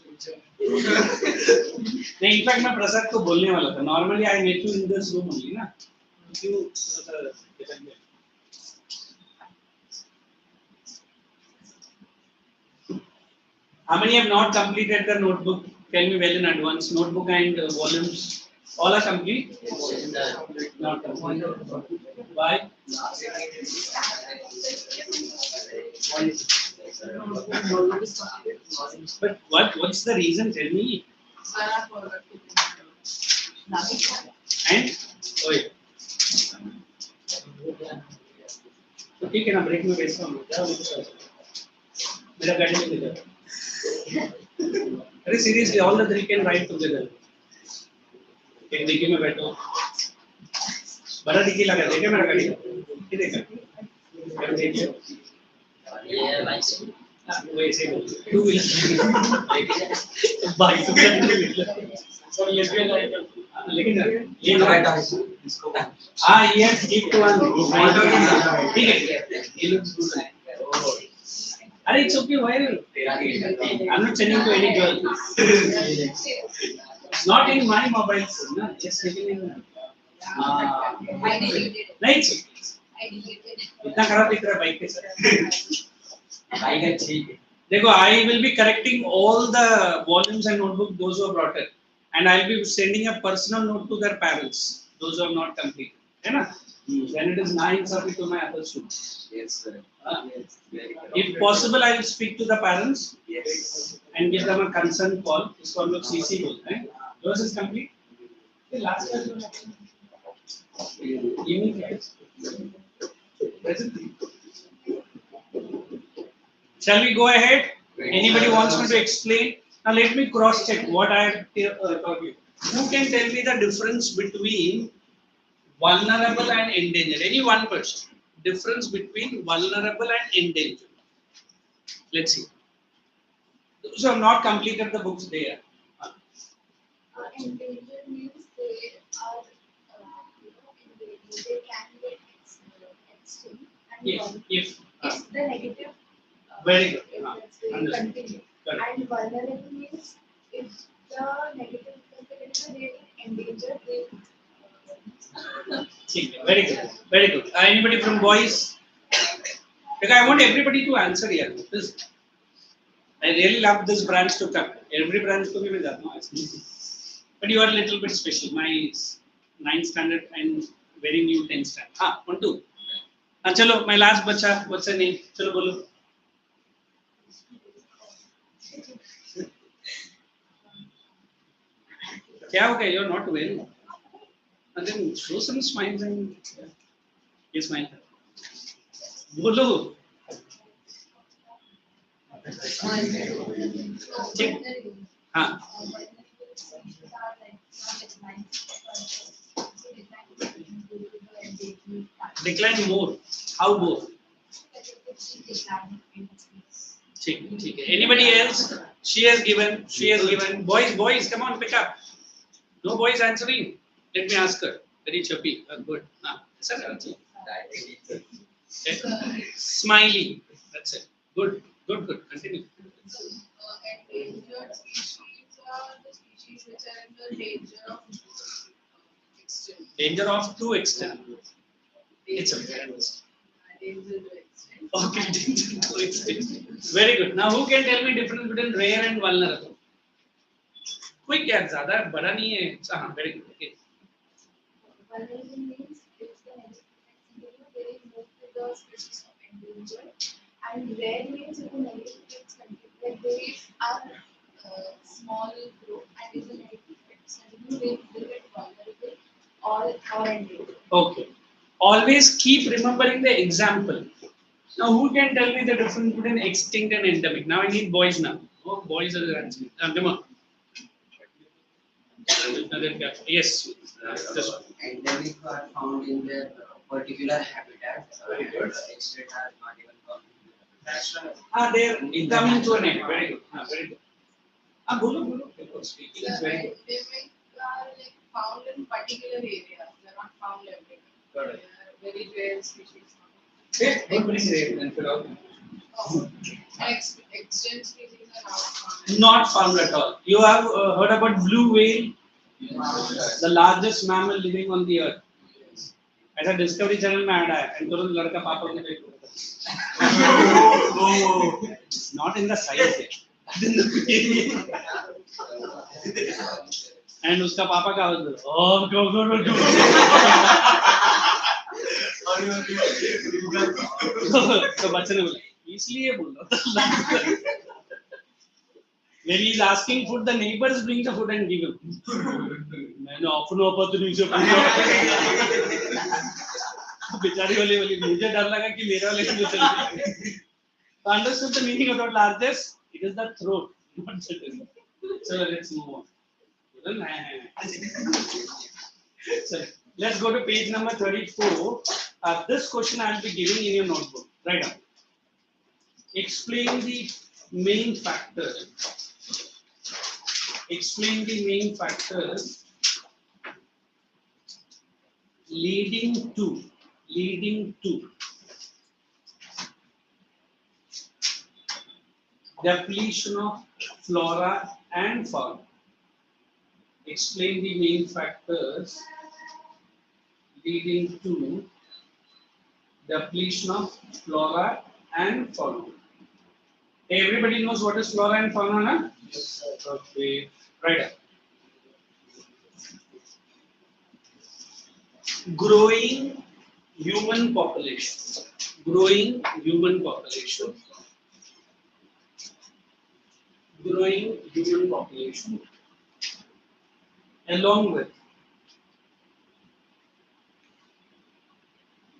नहीं, in fact मैं प्रसाद को बोलने वाला था. Normally I met you in this room only, ना? क्यों? How many have not completed the notebook? Tell me well in advance. Notebook and volumes, all are complete? Not complete. Why? But what's the reason? Tell me. And तो ठीक है ना, break में बैठता हूँ, क्या मेरा गाड़ी में ले जाओ। अरे seriously, all the three can ride together. एक डिग्गी में बैठो, बड़ा डिग्गी लगा देखे मेरा गाड़ी, ये देखा, देखिए वैसे two wheeler bike two wheeler लेकिन ये बैठा है इसको। हाँ ये गिफ्ट वन ठीक है, ये लुक्स गुड। अरे it's okay, why I am not sending to any girl, not in my mobile phone, no? Just living in. I deleted it. Right. I deleted it. इतना खराब दिख रहा है बाइक के साथ। बाइक अच्छी है। देखो, I will be correcting all the volumes and notebook those who have brought it, and I will be sending a personal note to their parents, those who have not completed. है ना? Then it is nice of it to my other students. Yes sir. Yes. Very good. If possible, I will speak to the parents Yes. and give them a consent call. इसको हम लोग CC बोलते हैं. Yours is complete. The last class was evening class. Present. Shall we go ahead? Anybody wants me to explain? Now let me cross check what I have taught you. Who can tell me the difference between vulnerable and endangered? Any one person. Difference between vulnerable and endangered. Let's see. Those who have not completed the books there. Endangered means they are, endangered. They can get extinct. And Yes. If. it's the negative. Very good. If let's say Understood. continue. Correct. And vulnerable means if the negative they endangered, they. Very good. Very good. Anybody from boys? Because I want everybody to answer here. This, I really love this branch to come. Every branch to be with that. But you are a little bit special. My 9th standard and very new 10th standard. हाँ, 1, 2. हाँ चलो, my last बच्चा, what's her name? चलो बोलो. क्या हो गया? You are not well. And then show some smiles and ये smile. बोलो. ठीक. हाँ. Decline more. How more? ठीक है. Anybody else? She has given. Boys, come on, pick up. No boys answering. Let me ask her. Very chirpy. Good. Sir, okay. Smiley. That's it. Good. Continue. Endangered species are the species which are in the danger of extinction. Danger of to extent. It's a Danger to extinction. okay. Danger to extent. Very good. Now, who can tell me difference between rare and vulnerable? Quick, यार ज़्यादा बड़ा नहीं है. हाँ, very good. Okay. Vulnerable means it's the negative. They move to the species of endangered. And rare means it's the negative effects continue. Like they are small group and if the negative effects continue, they will get vulnerable or endangered. Okay. Always keep remembering the example. Now, who can tell me the difference between extinct and endemic? Now, I need boys now. Oh, boys are answering. Come on. Yes. This one. Endemic are found in their particular habitat. Extinct are not even found. They are coming to an end. Very good. Very good. Bolo. Speaking is very good. Endemic are like found in particular areas. They're not found everywhere. Correct. They are very rare species. Don't bring rare and fill out. Extinct species are not found. Not found at all. You have heard about blue whale, the largest mammal living on the earth. ऐसा discovery channel में add आया and तुरंत लड़का पापा को देख not in the size yet. and उसका पापा का आवाज oh go तो बच्चे ने बोला इसलिए बोल रहा था when he is asking food the neighbors bring the food and give him मैंने अपनों पत्नी से पूछा बेचारी वाली वाली मुझे डर लगा कि मेरे वाले को चल गई. So understood the meaning of the largest? It is the throat, not the tongue. So let's move on. So let's go to page number 34. This question I will be giving in your notebook. Right now. Explain the main factors. Explain the main factors leading to depletion of flora and fauna. Explain the main factors leading to depletion of flora and fauna. Everybody knows what is flora and fauna, na? Yes, sir. Okay, right. Growing human population. Growing human population. Growing human population. Along with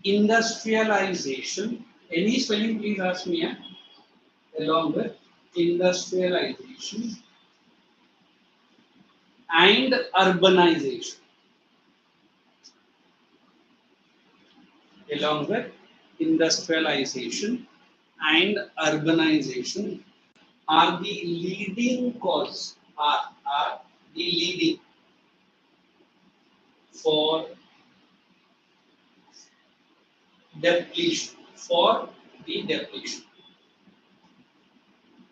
industrialization. Any spelling, please ask me. Yeah? Along with industrialization and urbanization. Along with industrialization and urbanization are the leading cause, are the leading for depletion, for the depletion.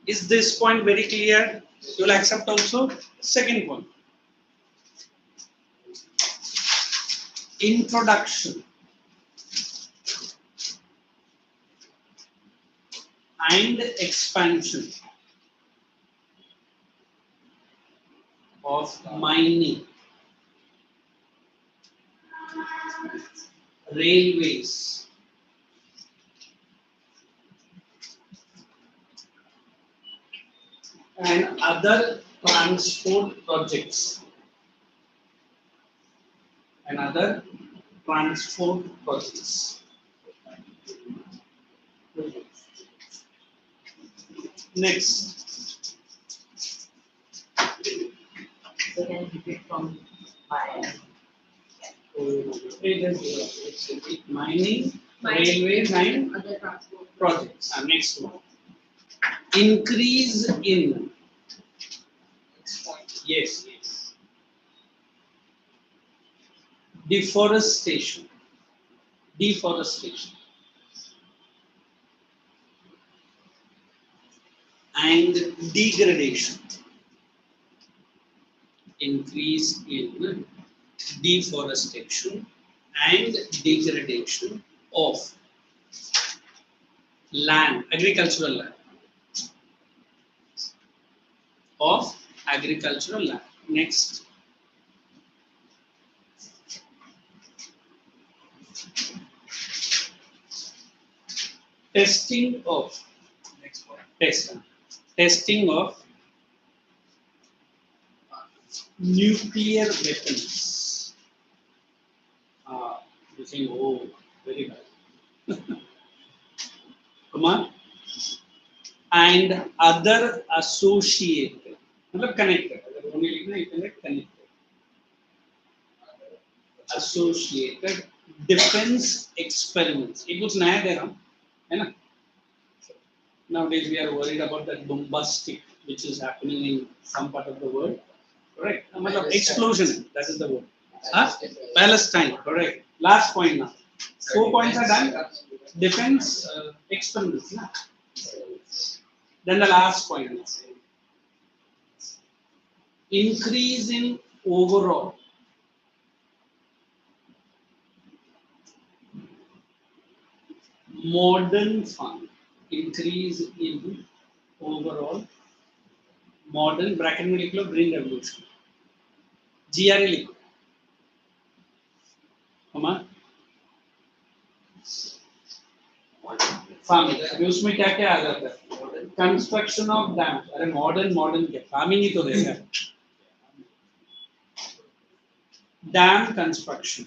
Is this point very clear? You will accept also? Second point. Introduction and expansion of mining, railways, and other transport projects. And other transport projects. Next. So can you repeat from my end? Mining, railways, and Other transport. projects. Next one. Increase in. Yes, yes. Deforestation. Deforestation. And degradation. Increase in deforestation and degradation of land, agricultural land. Of agricultural land. Next. Testing of. Next one. Testing of nuclear weapons. You think, oh, very bad. Come on. And other associated. मतलब connected. अगर उन्हें लिखना है इतने connected. Associated defense experiments. ये कुछ नया दे रहा हूँ, है ना? Nowadays we are worried about that bombastic which is happening in some part of the world. Correct? मतलब explosion. That is the word. Huh? Palestine. Correct. Last point now. 4 points are done. Defense experiments. Na? Then the last point. Increase in overall modern fund. Increase in overall modern bracket में लिख लो green revolution. GRE लिख लो. Come on. Farming उसमें क्या क्या आ जाता है construction of dam अरे modern क्या फार्मिंग ही तो रहेगा dam construction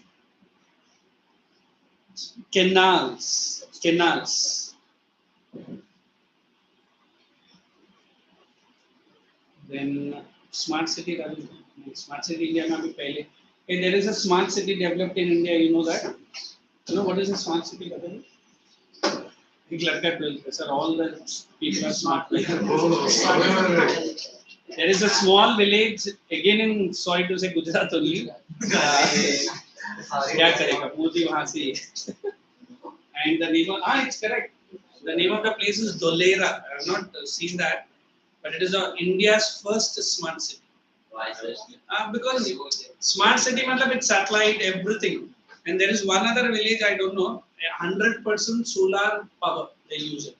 Canals. Then smart city India में भी पहले. Hey, there is a smart city developed in India. You know that? You know what is a smart city? एक लड़का 12th sir, all the people are smart. There is a small village again in, sorry to say, Gujarat only. क्या करेगा मोदी वहाँ से. And the name of it's correct. The name of the place is Dholera. I have not seen that, but it is India's first smart city. Why so? Because smart city matlab it's satellite everything, and there is one other village I don't know. 100% solar power they use it.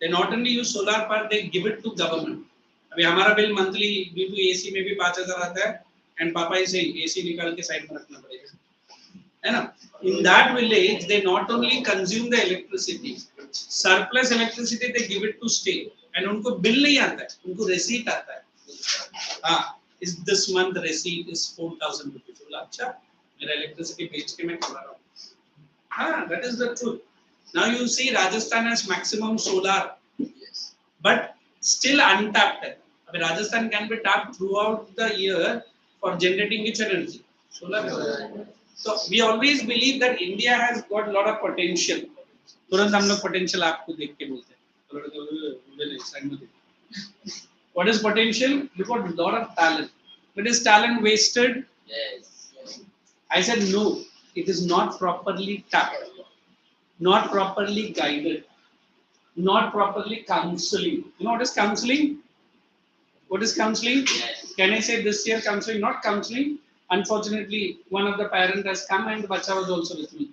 They not only use solar power, they give it to government. अभी हमारा bill monthly due to AC में भी 5000 आता है, and पापा is saying AC निकाल के side में रखना पड़ेगा, है ना. In that village they not only consume the electricity, surplus electricity they give it to state, and उनको बिल नहीं आता है, उनको receipt आता है. Is this month receipt is 4000 rupees. बोला अच्छा मेरा electricity बेच के मैं कमा रहा हूँ. That is the truth. Now you see Rajasthan has maximum solar, but still untapped. अभी Rajasthan can be tapped throughout the year for generating its energy. Solar. So we always believe that India has got a lot of potential. तुरंत हम लोग potential आपको देख के बोलते हैं. What is potential? We've got a lot of talent. But is talent wasted? Yes. I said no. It is not properly tapped, not properly guided, not properly counseling. You know what is counseling? What is counseling? Yes. Can I say this year counseling? Not counseling. Unfortunately, one of the parents has come and the bacha was also with me.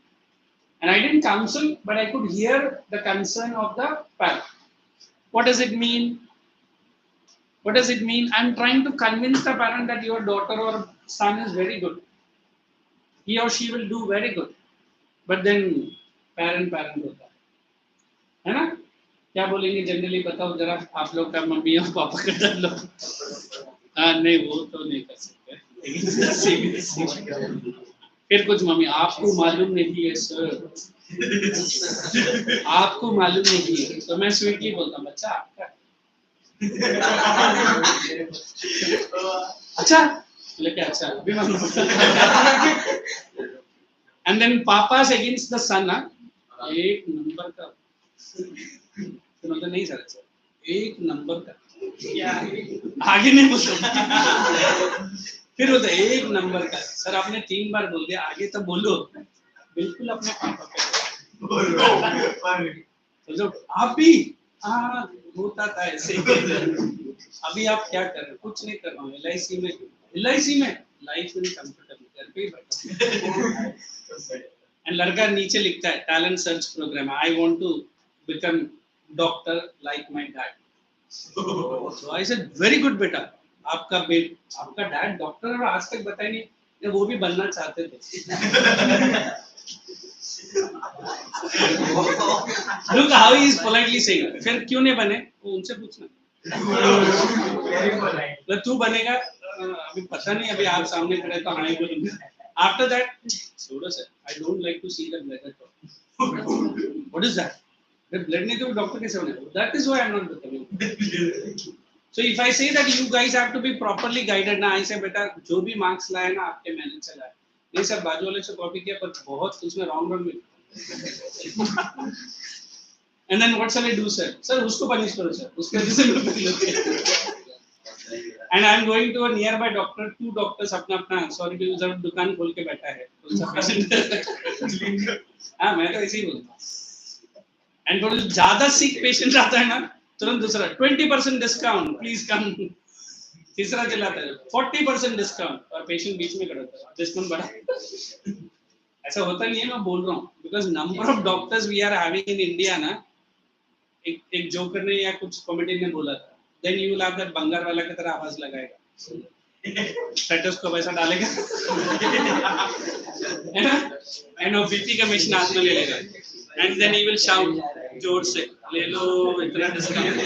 And I didn't counsel, but I could hear the concern of the parent. What does it mean? What does it mean? I'm trying to convince the parent that your daughter or son is very good. He or she will do very good. But then parent होता है ना. क्या बोलेंगे generally बताओ जरा आप लोग का मम्मी और पापा का डर लो. नहीं वो तो नहीं कर सकते. फिर कुछ मम्मी आपको मालूम नहीं है सर, आपको मालूम नहीं है. तो मैं स्वीटली बोलता हूँ बच्चा आपका अच्छा लेके अच्छा अभी मालूम. And then papas against the son. एक नंबर का मतलब नहीं सर, एक नंबर का आगे नहीं बोलता. फिर होता है एक नंबर का. सर आपने 3 बार बोल दिया, आगे तो बोलो. बिल्कुल अपने पापा पे तो जो आप भी होता था ऐसे. अभी आप क्या कर रहे हो? कुछ नहीं कर रहा हूँ. LIC में लाइफ में कंफर्टेबल घर पे ही बैठा. एंड लड़का नीचे लिखता है talent search program, I want to become doctor like my dad. So I said very good बेटा, आपका डैड डॉक्टर और आज तक बताया नहीं, वो भी बनना चाहते थे. Look how he is politely saying. फिर क्यों नहीं बने वो उनसे पूछना. तो तू बनेगा अभी पता नहीं, अभी आप सामने खड़े तो हाँ ही बोलूंगा. After that, छोड़ो sir, I don't like to see the blood. What is that? The blood नहीं तो डॉक्टर कैसे बने? That is why I am not becoming. So if I say that you guys have to be properly guided ना, I say बेटा जो भी marks लाए ना आपके मेहनत से लाए. नहीं सर बाजू वाले से कॉपी किया पर बहुत उसमें रॉन्ग में. And then what shall I do sir? Sir उसको पनिश करो सर, उसके वजह से मैं फेल हो गया. And I am going to a nearby doctor. 2 doctors अपना sorry to use दुकान खोल के बैठा है. हाँ मैं तो ऐसे ही बोलता हूँ. And थोड़ा ज़्यादा sick patient आता है ना, तुरंत दूसरा 20% discount, please come. तीसरा चलाता है 40% discount और patient बीच में खड़ा होता है. Discount बढ़ा. ऐसा होता नहीं है, मैं बोल रहा हूँ. Because number of doctors we are having in India ना, एक जोकर ने या कुछ कॉमेडी ने बोला था. Then you will have that बंगार वाला की तरह आवाज लगाएगा. स्टेथोस्कोप ऐसा डालेगा, है ना? And वो BP का मशीन हाथ में ले लेगा. And then he will shout जोर से ले लो इतना डिस्काउंट.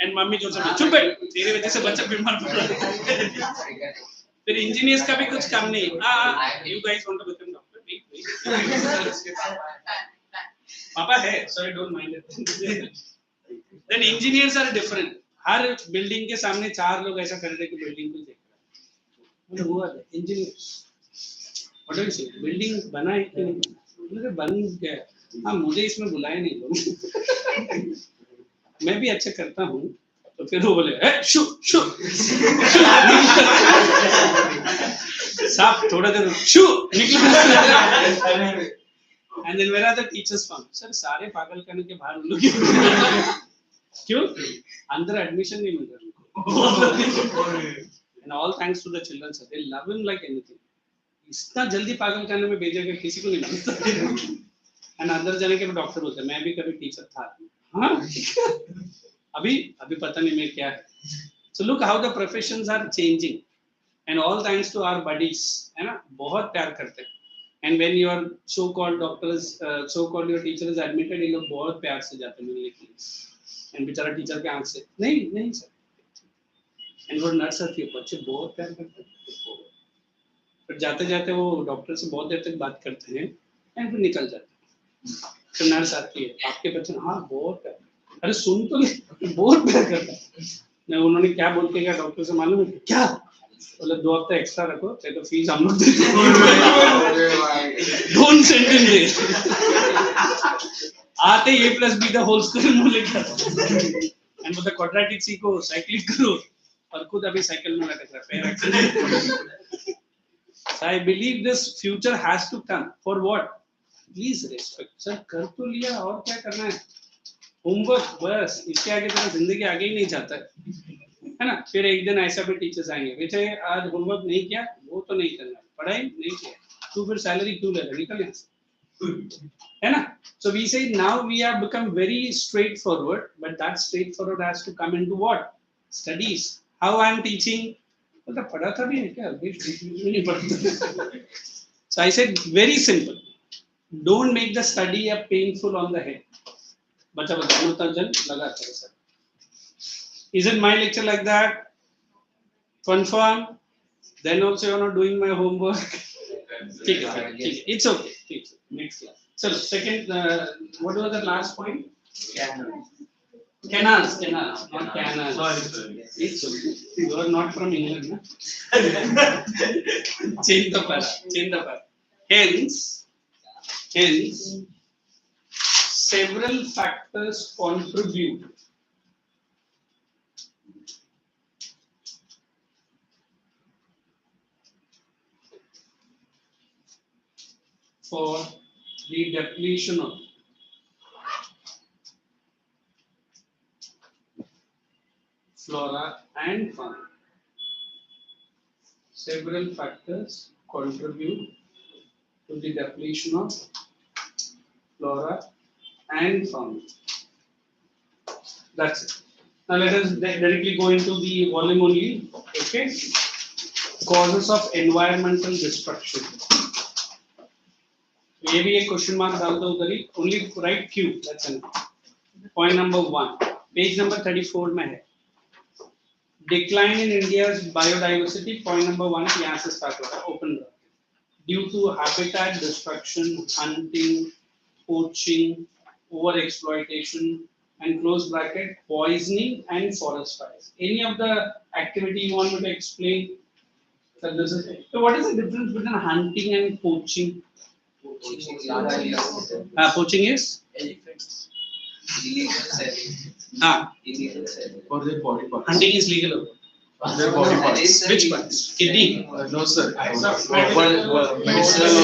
And मम्मी जोर से चुप बैठ, तेरे वजह से बच्चा बीमार पड़ रहा है. फिर इंजीनियर्स का भी कुछ काम नहीं. You guys want to become doctor? Wait. पापा है, sorry don't mind it. Then engineers are different. Her building के सामने 4 लोग ऐसा कर रहे कि बिल्डिंग को देख रहा है. हुआ engineers. What do you say? Building बना है कि नहीं? मुझे बन गया. हाँ मुझे इसमें बुलाया नहीं लोग. मैं भी अच्छा करता हूँ. तो फिर वो बोले शू शू साहब थोड़ा देर शू निकलो. And then where are the teachers from? Sir सारे पागल करने के बाहर उन लोग क्यों? अंदर एडमिशन नहीं मिल रहा उनको. And all thanks to the children sir, they love him like anything. इतना जल्दी पागल करने में भेजेगा किसी को नहीं लगता. And अंदर जाने के बाद डॉक्टर बोलते मैं भी कभी टीचर था. हाँ अभी पता नहीं मैं क्या है. So look how the professions are changing. And all thanks to our buddies, है ना, बहुत प्यार करते हैं. And when your so-called doctors, so-called your teacher is admitted, ये लोग बहुत प्यार से जाते हैं मिलने के लिए. And बेचारा टीचर के आंख से नहीं सर. And वो नर्स आती है, बच्चे बहुत प्यार करते हैं. फिर जाते जाते वो डॉक्टर से बहुत देर तक बात करते हैं, and फिर निकल जाते हैं. फिर नर्स आती है, आपके बच्चे हाँ बहुत प्यार. अरे सुन तो ले, बहुत प्यार करता है. उन्होंने क्या बोल के गया डॉक्टर से मालूम है क्या? बोले 2 हफ्ते एक्स्ट्रा रखो, चाहे तो फीस हम लोग देते हैं. Don't send him there. आते A+B the whole school में लिखा. And वो the quadratic सीखो, साइक्लिंग करो, और खुद अभी साइकिल में लटक रहा है, पैर accident. So I believe this future has to come. For what? Please respect. Sir कर तो लिया और क्या करना है? होमवर्क बस, इसके आगे तो जिंदगी आगे ही नहीं जाता है ना. फिर एक दिन ऐसा भी टीचर्स आएंगे बेटे आज होमवर्क नहीं किया, वो तो नहीं करना, पढ़ाई नहीं किया, तू फिर सैलरी क्यों ले रहा, निकल यहाँ से, है ना. So we say now we have become very straightforward, but that straightforward has to come into what? Studies. How I am teaching? बोलता पढ़ा था भी है क्या? नहीं पढ़ता. So I said very simple. Don't make the study a painful on the head. बच्चा बता जल लगा करे sir. Is it my lecture like that? Confirm. Then also you are not doing my homework. ठीक है. It's okay. Next class. So second, what was the last point? Canals, not canals. It's okay. You are not from England, na? Change the part. Hence, several factors contribute for the depletion of flora and fauna. Several factors contribute to the depletion of flora and fauna. That's it. Now let us directly go into the volume only. Okay. Causes of environmental destruction. ये भी एक question mark डाल दो उधर ही. Only write Q. That's enough. Point number 1. Page number 34 में है. Decline in India's biodiversity. Point number 1 यहाँ से start होगा. Open bracket. Due to habitat destruction, hunting, poaching, overexploitation, and close bracket poisoning and forest fires. Any of the activity you want me to explain? So this is. So what is the difference between hunting and poaching? Poaching is elephants. Illegal selling. Illegal selling. For their body parts. Hunting is legal. For their body parts. Which parts? Kidney. No sir. Medicinal or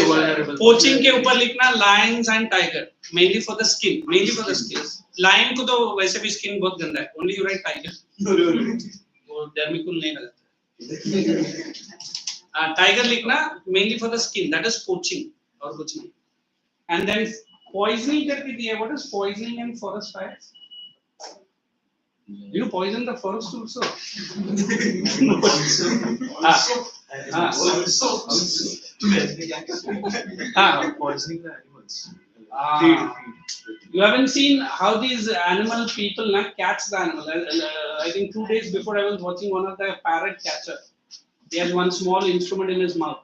vulnerable. Poaching के ऊपर लिखना lions and tiger. Mainly for the skin. Lion को तो वैसे भी skin बहुत गंदा है. Only you write tiger. वो dermicul नहीं लगता. Tiger लिखना mainly for the skin. That is poaching. और कुछ नहीं. And then poisoning करके दिया. What is poisoning and forest fires? You poison the forest also. Poisoning the animals. You haven't seen how these animal people catch the animal. I think 2 days before I was watching one of the parrot catcher. He has one small instrument in his mouth.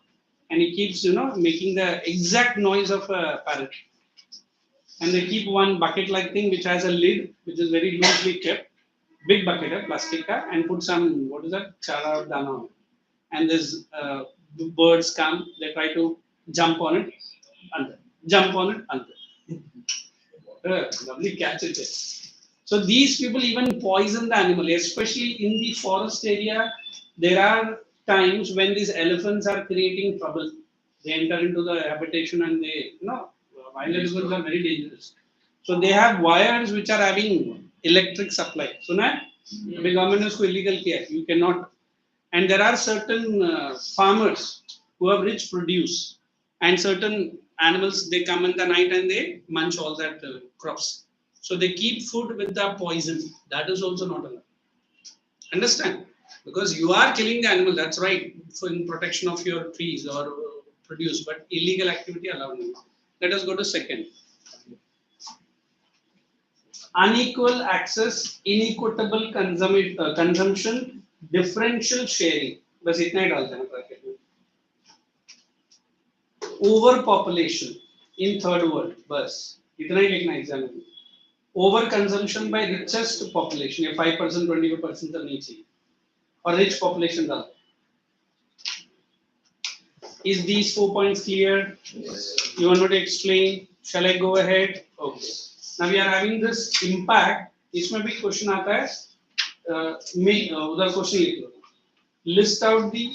and he keeps making the exact noise of a parrot. And they keep one bucket-like thing which has a lid, which is very loosely kept, big bucket, plastic, and put some what is that chara or dana on it. And there's birds come, they try to jump on it, under, jump on it, under. Lovely catch it is. So these people even poison the animal, especially in the forest area. There are times when these elephants are creating trouble. They enter into the habitation and wild elephants are very dangerous. So they have wires which are having electric supply. So now the government has illegal kiya. You cannot. And there are certain farmers who have rich produce, and certain animals they come in the night and they munch all that crops. So they keep food with the poison. That is also not allowed. Understand? Because you are killing the animal. That's right, for in protection of your trees or produce, but illegal activity allowed. Let us go to second. Unequal access, inequitable consumption, differential sharing. बस इतना ही डाल देना bracket में. Overpopulation in third world. बस इतना ही लिखना exam में. Overconsumption by richest population. ये 5%, 25% तक नहीं चाहिए. और rich population डाल. Is these 4 points clear? Yes. You want me to explain? Shall I go ahead? Okay. Now we are having this impact. इसमें भी question आता है. उधर question लिख लो. List out the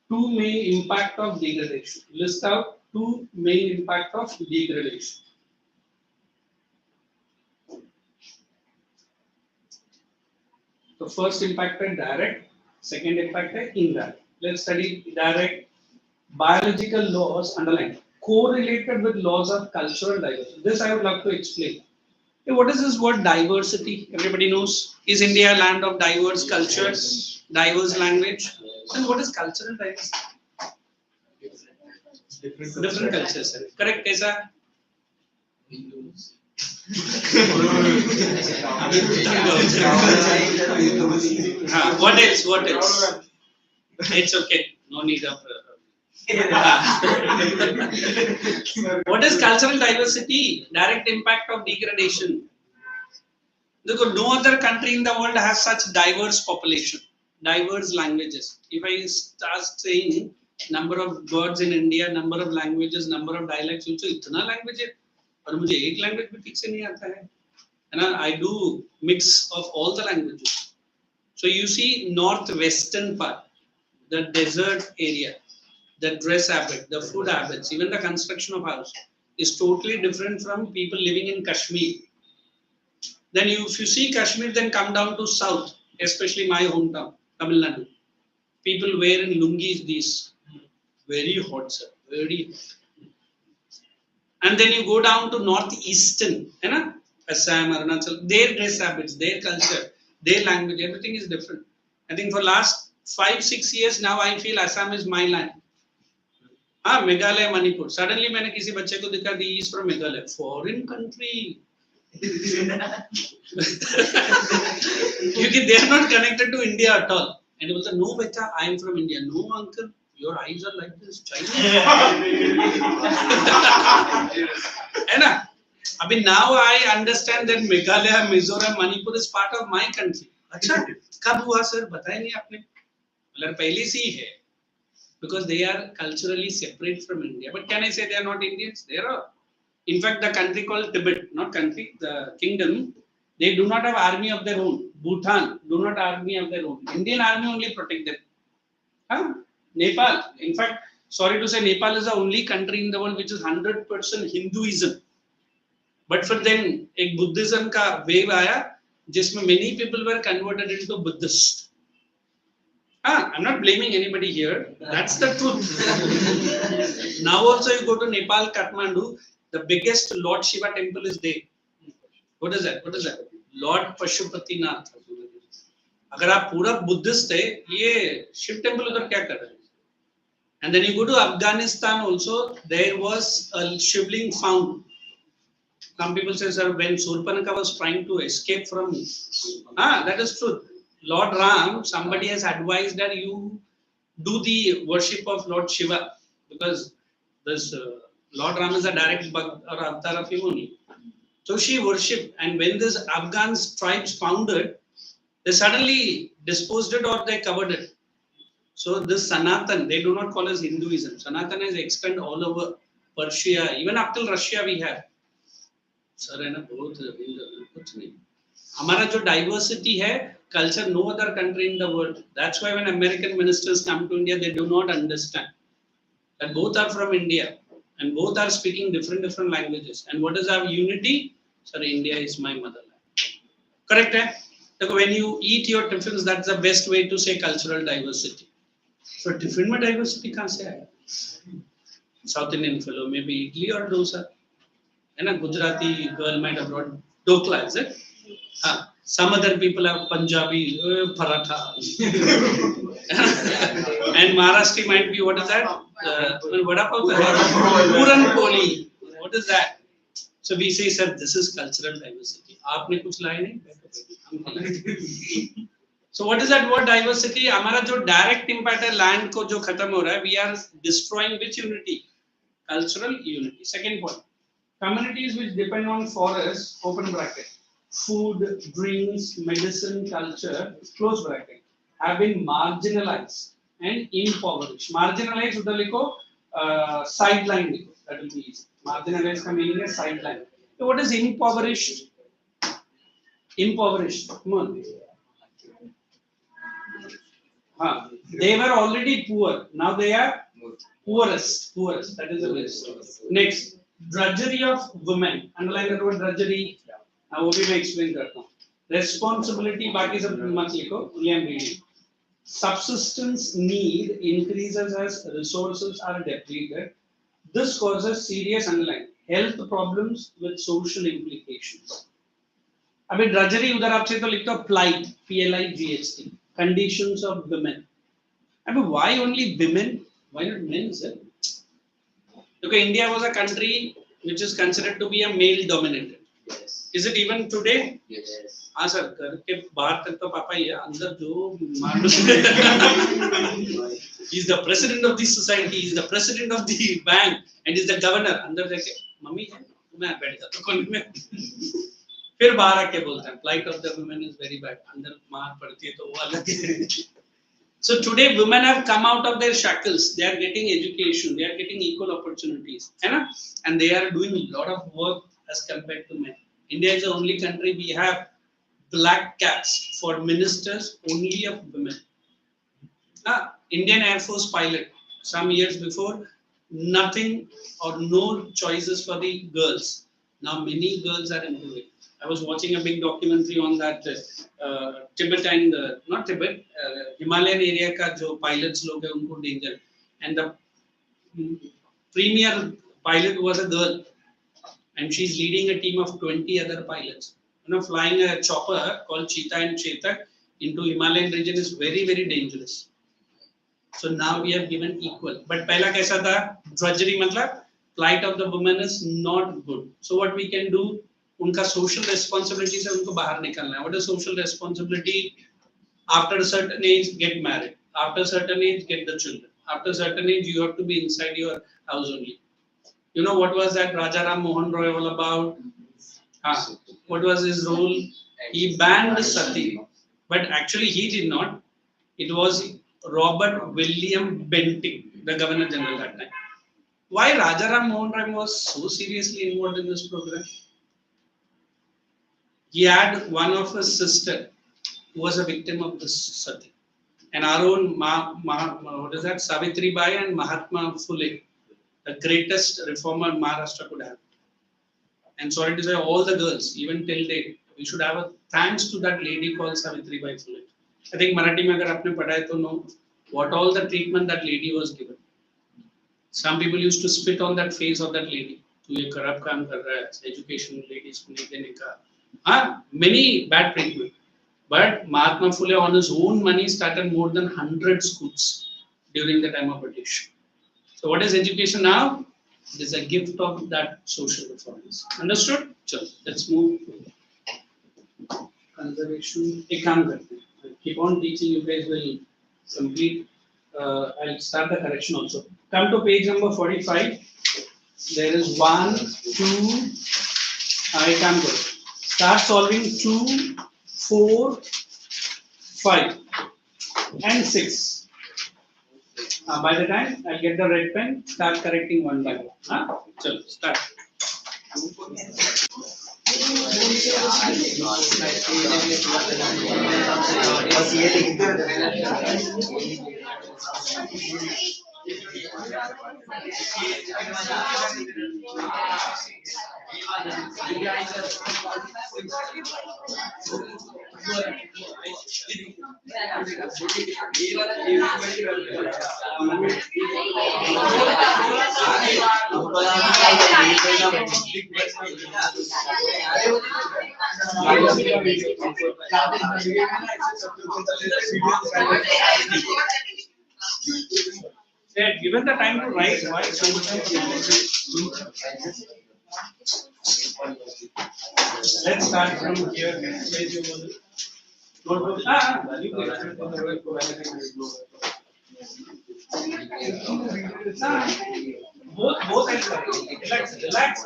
two main impact of degradation. List out two main impact of degradation. The first impact is direct. Second impact is indirect. Let's study direct. Biological laws underlined correlated with laws of cultural diversity. This I would love to explain. Hey, what is this word diversity? Everybody knows. Is India a land of diverse cultures, diverse language? And what is cultural diversity? Different cultures. Correct, Kaisa? What else? What else? It's okay. No need of. What is cultural diversity? Direct impact of degradation. Because no other country in the world has such diverse population, diverse languages. If I start saying number of birds in India, number of languages, number of dialects, also इतना language है, और मुझे एक language भी ठीक से नहीं आता है. And I do mix of all the languages. So you see northwestern part, the desert area. The dress habit, the food habits, even the construction of house is totally different from people living in Kashmir. Then if you see Kashmir, then come down to south, especially my hometown, Tamil Nadu. People wear in lungis these, very hot, sir, very hot. And then you go down to northeastern, Assam, Arunachal, their dress habits, their culture, their language, everything is different. I think for last 5-6 years now, I feel Assam is my land. हाँ Meghalaya Manipur suddenly मैंने किसी बच्चे को दिखा दी is from Meghalaya foreign country क्योंकि they are not connected to India at all and बोलता no बेटा I am from India no uncle your eyes are like this Chinese है ना अभी now I understand that Meghalaya Mizoram Manipur is part of my country अच्छा कब हुआ sir बताया नहीं आपने मतलब पहले से ही है because they are culturally separate from India. But can I say they are not Indians? They are. In fact, the country called Tibet, not country, the kingdom, they do not have army of their own. Bhutan do not have army of their own. Indian army only protect them. Nepal, in fact, sorry to say, Nepal is the only country in the world which is 100% Hinduism. But for them, एक Buddhism का wave आया, जिसमें many people were converted into Buddhist. I'm not blaming anybody here. That's the truth. Now also you go to Nepal, Kathmandu, the biggest Lord Shiva temple is there. What is that? What is that? Lord Pashupatinath. अगर आप पूरा Buddhist है, ये Shiv temple उधर क्या कर रहे हैं? And then you go to Afghanistan also, there was a shivling found. Some people say, sir, when Surpanaka was trying to escape from, that is truth. Lord Ram, somebody has advised that you do the worship of Lord Shiva. because this Lord Ram is a direct Bhakt or avatar of him only. So she worshipped, and when this Afghan tribes founded, they suddenly disposed it or they covered it. So this Sanatan, they do not call as Hinduism. Sanatan is extend all over Persia, even up till Russia we have. Sir है ना बहुत कुछ नहीं हमारा जो diversity है culture no other country in the world. That's why when American ministers come to India, they do not understand that both are from India and both are speaking different languages. And what is our unity? Sir, India is my motherland. Correct? Eh? So when you eat your tiffins, that's the best way to say cultural diversity. So tiffin में diversity कहाँ से आया? South Indian fellow maybe idli or dosa. And a Gujarati girl might have brought dokla, is it? Some other people have Punjabi paratha. And Maharashtra might be, what is that? Vada pav? Puran poli. What is that? So we say, sir, this is cultural diversity. आपने कुछ लाए नहीं? So what is that word diversity? हमारा जो direct impact है land को जो खत्म हो रहा है, we are destroying which unity? Cultural unity. Second point. Communities which depend on forests, open bracket, food, drinks, medicine, culture, close bracket, have been marginalized and impoverished. Marginalized, udhar likho, sideline likho. That will be easy. Marginalized ka meaning is sideline. So what is impoverished? Impoverished. Come on. They were already poor. Now they are poorest. Poorest. That is the best. Next. Drudgery of women. Underline the word drudgery. Now, वो भी मैं explain करता हूँ. Responsibility बाकी सब मत लिखो. Only I'm reading. Subsistence need increases as resources are depleted. This causes serious underline health problems with social implications. अबे drudgery उधर आपसे तो लिखता plight. P-L-I-G-H-T. Conditions of women. अबे why only women? Why not men, sir? Okay, India was a country which is considered to be a male-dominated. Yes. Is it even today? Yes. हाँ sir, घर के बाहर तक तो पापा ही है, अंदर जो मार He is the president of the society, he is the president of the bank, and he is the governor. अंदर जाके मम्मी है, मैं बैठ जाता हूँ कोने में. फिर बाहर आके बोलते हैं, plight of the women is very bad. अंदर मार पड़ती है तो वो अलग है. So today women have come out of their shackles. They are getting education. They are getting equal opportunities, and they are doing a lot of work as compared to men. India is the only country we have black caps for ministers only of women. Indian Air Force pilot some years before, nothing or no choices for the girls. Now many girls are into it. I was watching a big documentary on that Tibet and not Tibet, Himalayan area का जो pilots लोग हैं उनको danger, and the premier pilot was a girl, and she's leading a team of 20 other pilots. Flying a chopper called Cheetah and Chetak into Himalayan region is very dangerous. So now we have given equal. But पहला कैसा था? Drudgery मतलब plight of the woman is not good. So what we can do? उनका social responsibility से उनको बाहर निकलना है. What is social responsibility? After a certain age, get married. After a certain age, get the children. After a certain age, you have to be inside your house only. You know what was that Raja Ram Mohan Roy all about? What was his role? He banned sati, but actually he did not. It was Robert William Bentinck, the Governor General that time. Why Raja Ram Mohan Roy was so seriously involved in this program? He had one of his sister who was a victim of this sati, and our own what is that? Savitri Bai and Mahatma Phule, the greatest reformer Maharashtra could have. And sorry to say, all the girls, even till date, we should have a thanks to that lady called Savitri Bai Phule. I think Marathi mein agar aapne padha hai to know what all the treatment that lady was given. Some people used to spit on that face of that lady. Tu ye corrupt kaam kar raha hai, education ladies ko nahi dene ka. Many bad treatment. But Mahatma Phule on his own money started more than 100 schools during the time of British. So what is education now? It is a gift of that social reforms. Understood? Sure. Let's move to conservation. Keep on teaching, you guys will complete I'll start the correction also. Come to page number 45. There is 1, 2. I can go. Start solving 2, 4, 5, and 6. By the time I'll get the red pen, start correcting one by one. Chalo, start. Given the time to write, why so much time? Let's start from here. Both ends. Relax.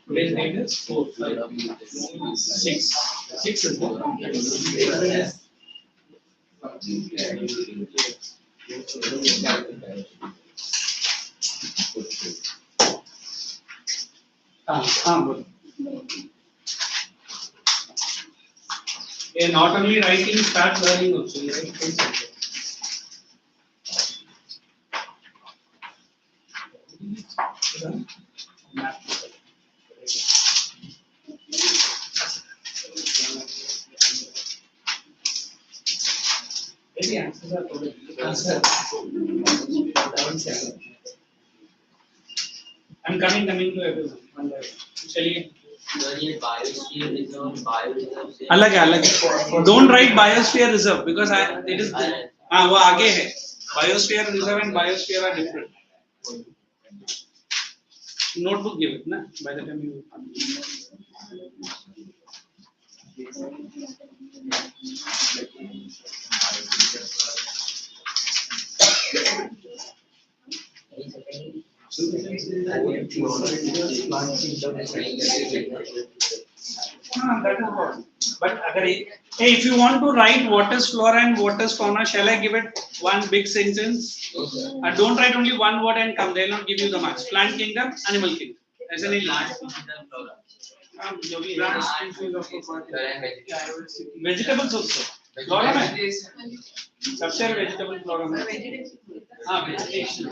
Today's date is 4, 5, 6. 6 is good. Good. Not only writing, start learning also. You write things like that. Maybe answers are probably answer. I'm coming to everyone. One by one. Chaliye. अलग है. Don't write biosphere reserve because it is वो आगे है. Biosphere reserve and biosphere are different. Notebook give it na by the time you. That is what. But hey, if you want to write what is flora and what is fauna, shall I give it one big sentence? Don't write only one word and come. They will not give you the marks. Plant kingdom, animal kingdom. As an vegetables also. Flora में सबसे vegetable flora में. Vegetation.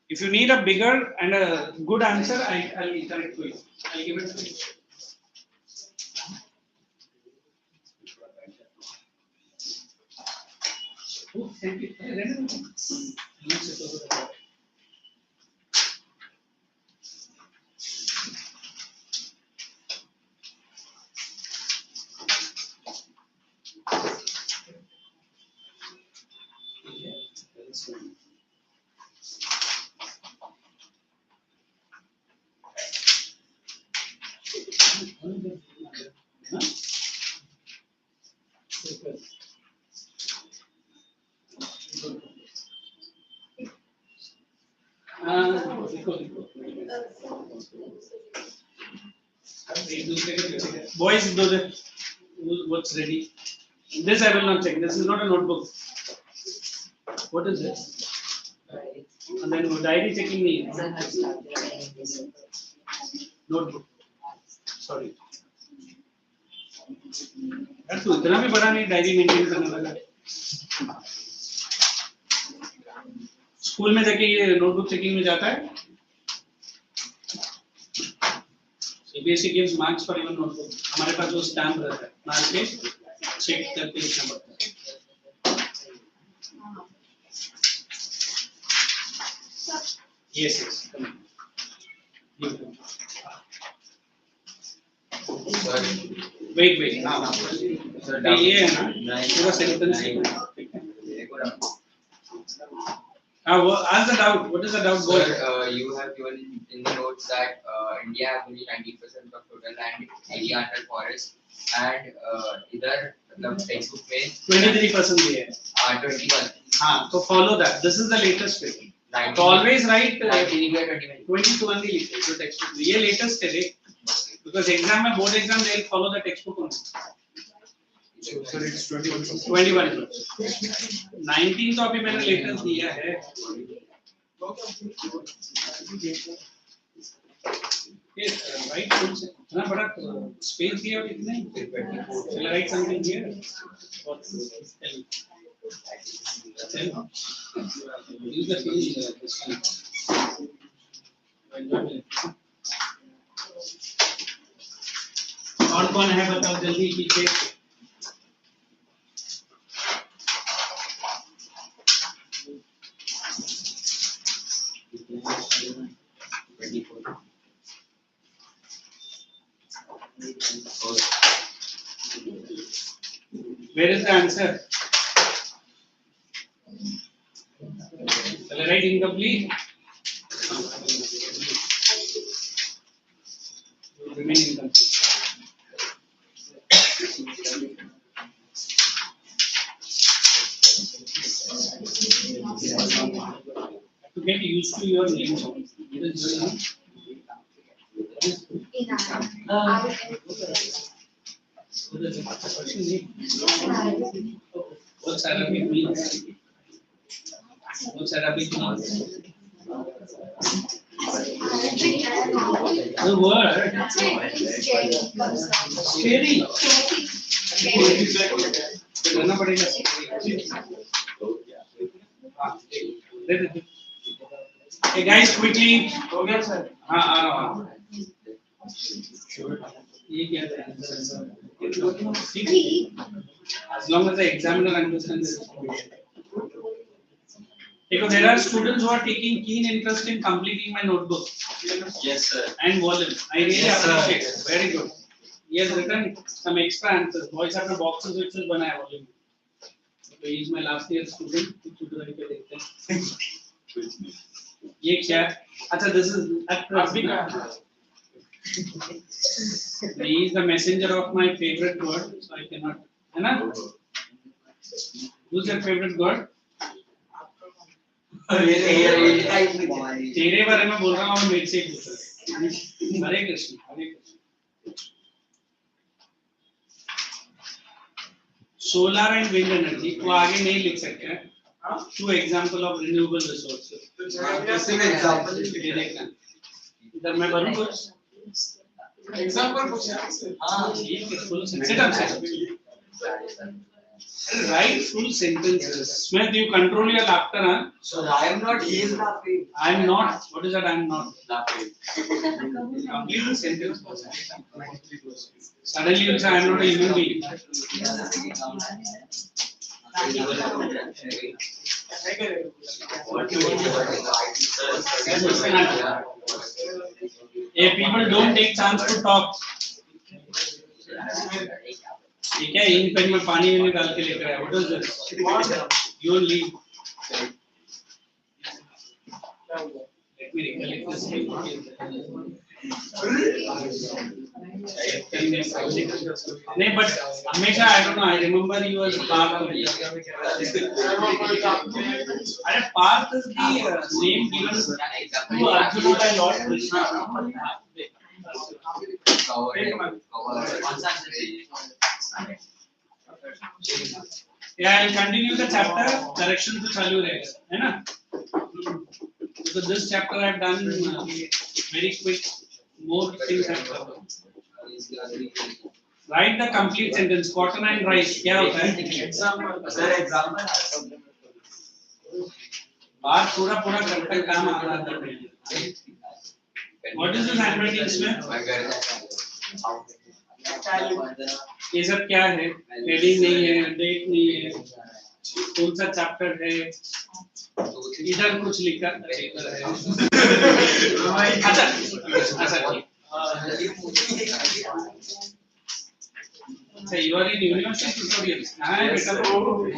If you need a bigger and a good answer, I'll correct to you. I'll give it to you. Oh, thank you. Boys, what's ready? This I will not check. This is not a notebook. What is this? And then diary checking me. Notebook. Sorry. तू इतना भी बड़ा नहीं diary maintain करने लगा. School में जाके ये नोटबुक चेकिंग में जाता है. CBSE gives marks for even notebook. हमारे पास वो स्टैम्प रहता है. मार्क के चेक करके लिखना पड़ता है। Yes, yes. Come on. You come. Wait. हाँ. ये है ना पूरा सेंटेंस हाँ वो ask the doubt. What is the doubt? Sir, you have given in the notes that India has only 90% of total land area under forest, and इधर मतलब textbook में 23% भी है. 21. हाँ तो follow that. This is the latest thing. 19. So always write 19 या 21. 22 only लिखे जो textbook में. ये latest है देख. Because exam में board exam they will follow the textbook only. So it's 21. 21. 19 तो अभी मैंने latest दिया है. Yes, right. इतना बड़ा space दिया और इतना ही. Shall I write something here? Tell. Use the page this one. और कौन है बताओ जल्दी पीछे. Where is the answer? Shall I write incomplete? Remain incomplete. To get used to your name. What's Arabic means? What's Arabic means? The word scary. करना पड़ेगा. Hey guys, quickly. हो गया सर. हाँ आ रहा हूँ. ये क्या है? As long as the examiner understands the situation. Because there are students who are taking keen interest in completing my notebook. Yes, sir. And volume. I really Yes, sir. appreciate it. Very good. He has written some extra answers. Boys have the boxes which is बनाया volume. So he is my last year student. tutorial पे देखते हैं. ये क्या? अच्छा, this is he is the messenger of my favorite god, so I cannot. है ना? Who's your favorite god? तेरे बारे में बोल रहा हूँ, मेरे से पूछ रहा है. हरे कृष्ण, हरे Krishna. Solar and wind energy को आगे नहीं लिख सकते हैं. Two example of renewable resources. ये देखना. इधर मैं भरूँ कुछ. एग्जांपल पूछे. हाँ, ठीक है. Full sentence. Write full sentences. Smith, you control your laughter, huh? So I am not. He is laughing. I am not. What is that? I am not. Laughing. Complete the sentence. Suddenly you say I am not a human being. Hey, people don't take chance to talk. ठीक है, इन pen में पानी में डाल के लेकर आया. What is this? You will leave. Let me recollect this thing. नहीं, but हमेशा I don't know. I remember you as Parth. अरे Parth is the name given to Arjuna by Lord Krishna. Yeah, I'll continue the chapter. Correction to चालू रहेगा, है ना? So this chapter I've done very quick. More things I've covered. Write the complete sentence. Cotton and rice. क्या होता है? Sir, example. बात पूरा करता काम आ रहा था. What is this handwriting, Smith? ये सब क्या है? हेडिंग नहीं है, डेट नहीं है, कौन सा चैप्टर है, इधर कुछ लिखा है। अच्छा अच्छा अच्छा, you are in university tutorials. हाँ बेटा,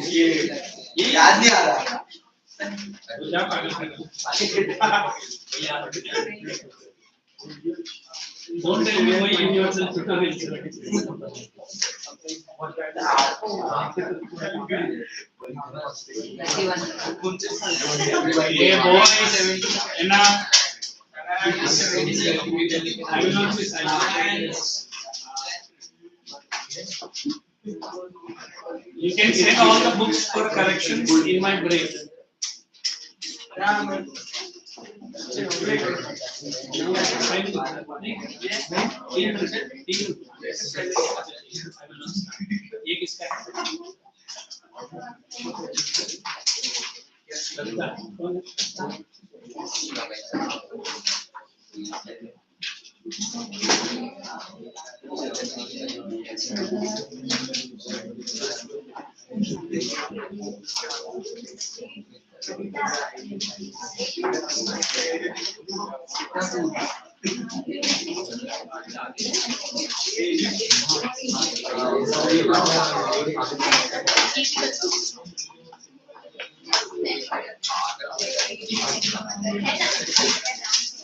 ये याद नहीं आ रहा। क्या पागल कर Don't tell me why universal tutorials. Yeah, boys, enough. I will not be silent. You can check all the books for corrections in my break. ये किसका है? कौन है?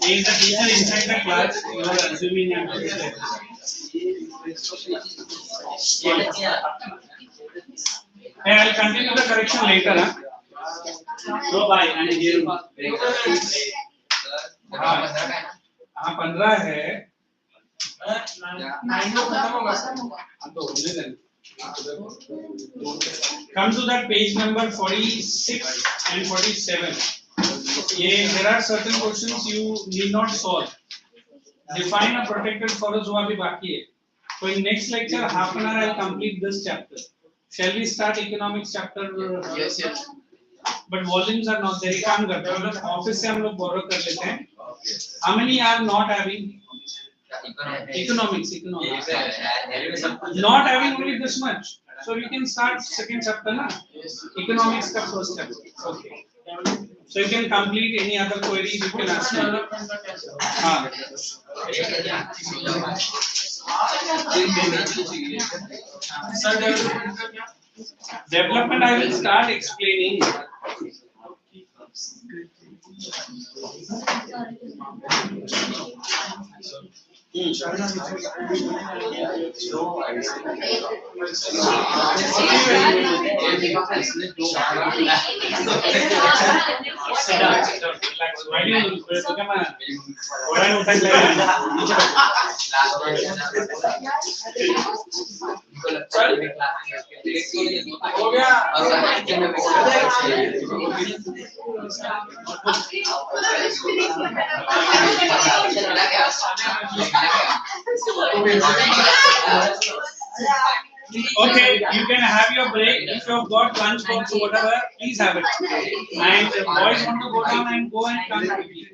Is the teacher inside the class? You are assuming I'm Hey, I'll continue the correction later. Huh? So bye and here. हाँ 15 है। Come to that page number 46 and 47. There are certain questions you need not solve. Define a protected forest जो अभी बाकी है. So in next lecture, half an hour I'll complete this chapter. Shall we start economics chapter? Yes, yes. But volumes are not there. एक काम करते हैं, मतलब office से हम लोग borrow कर लेते हैं. How many are not having? Economics. Not having only this much. So we can start second chapter, na? Economics का first chapter. Okay. So you can complete any other queries you can ask me. हाँ. Development I will start explaining. हो गया। Okay, you can have your break. If you have got lunch box or whatever, please have it. And if boys want to go down and go and come quickly.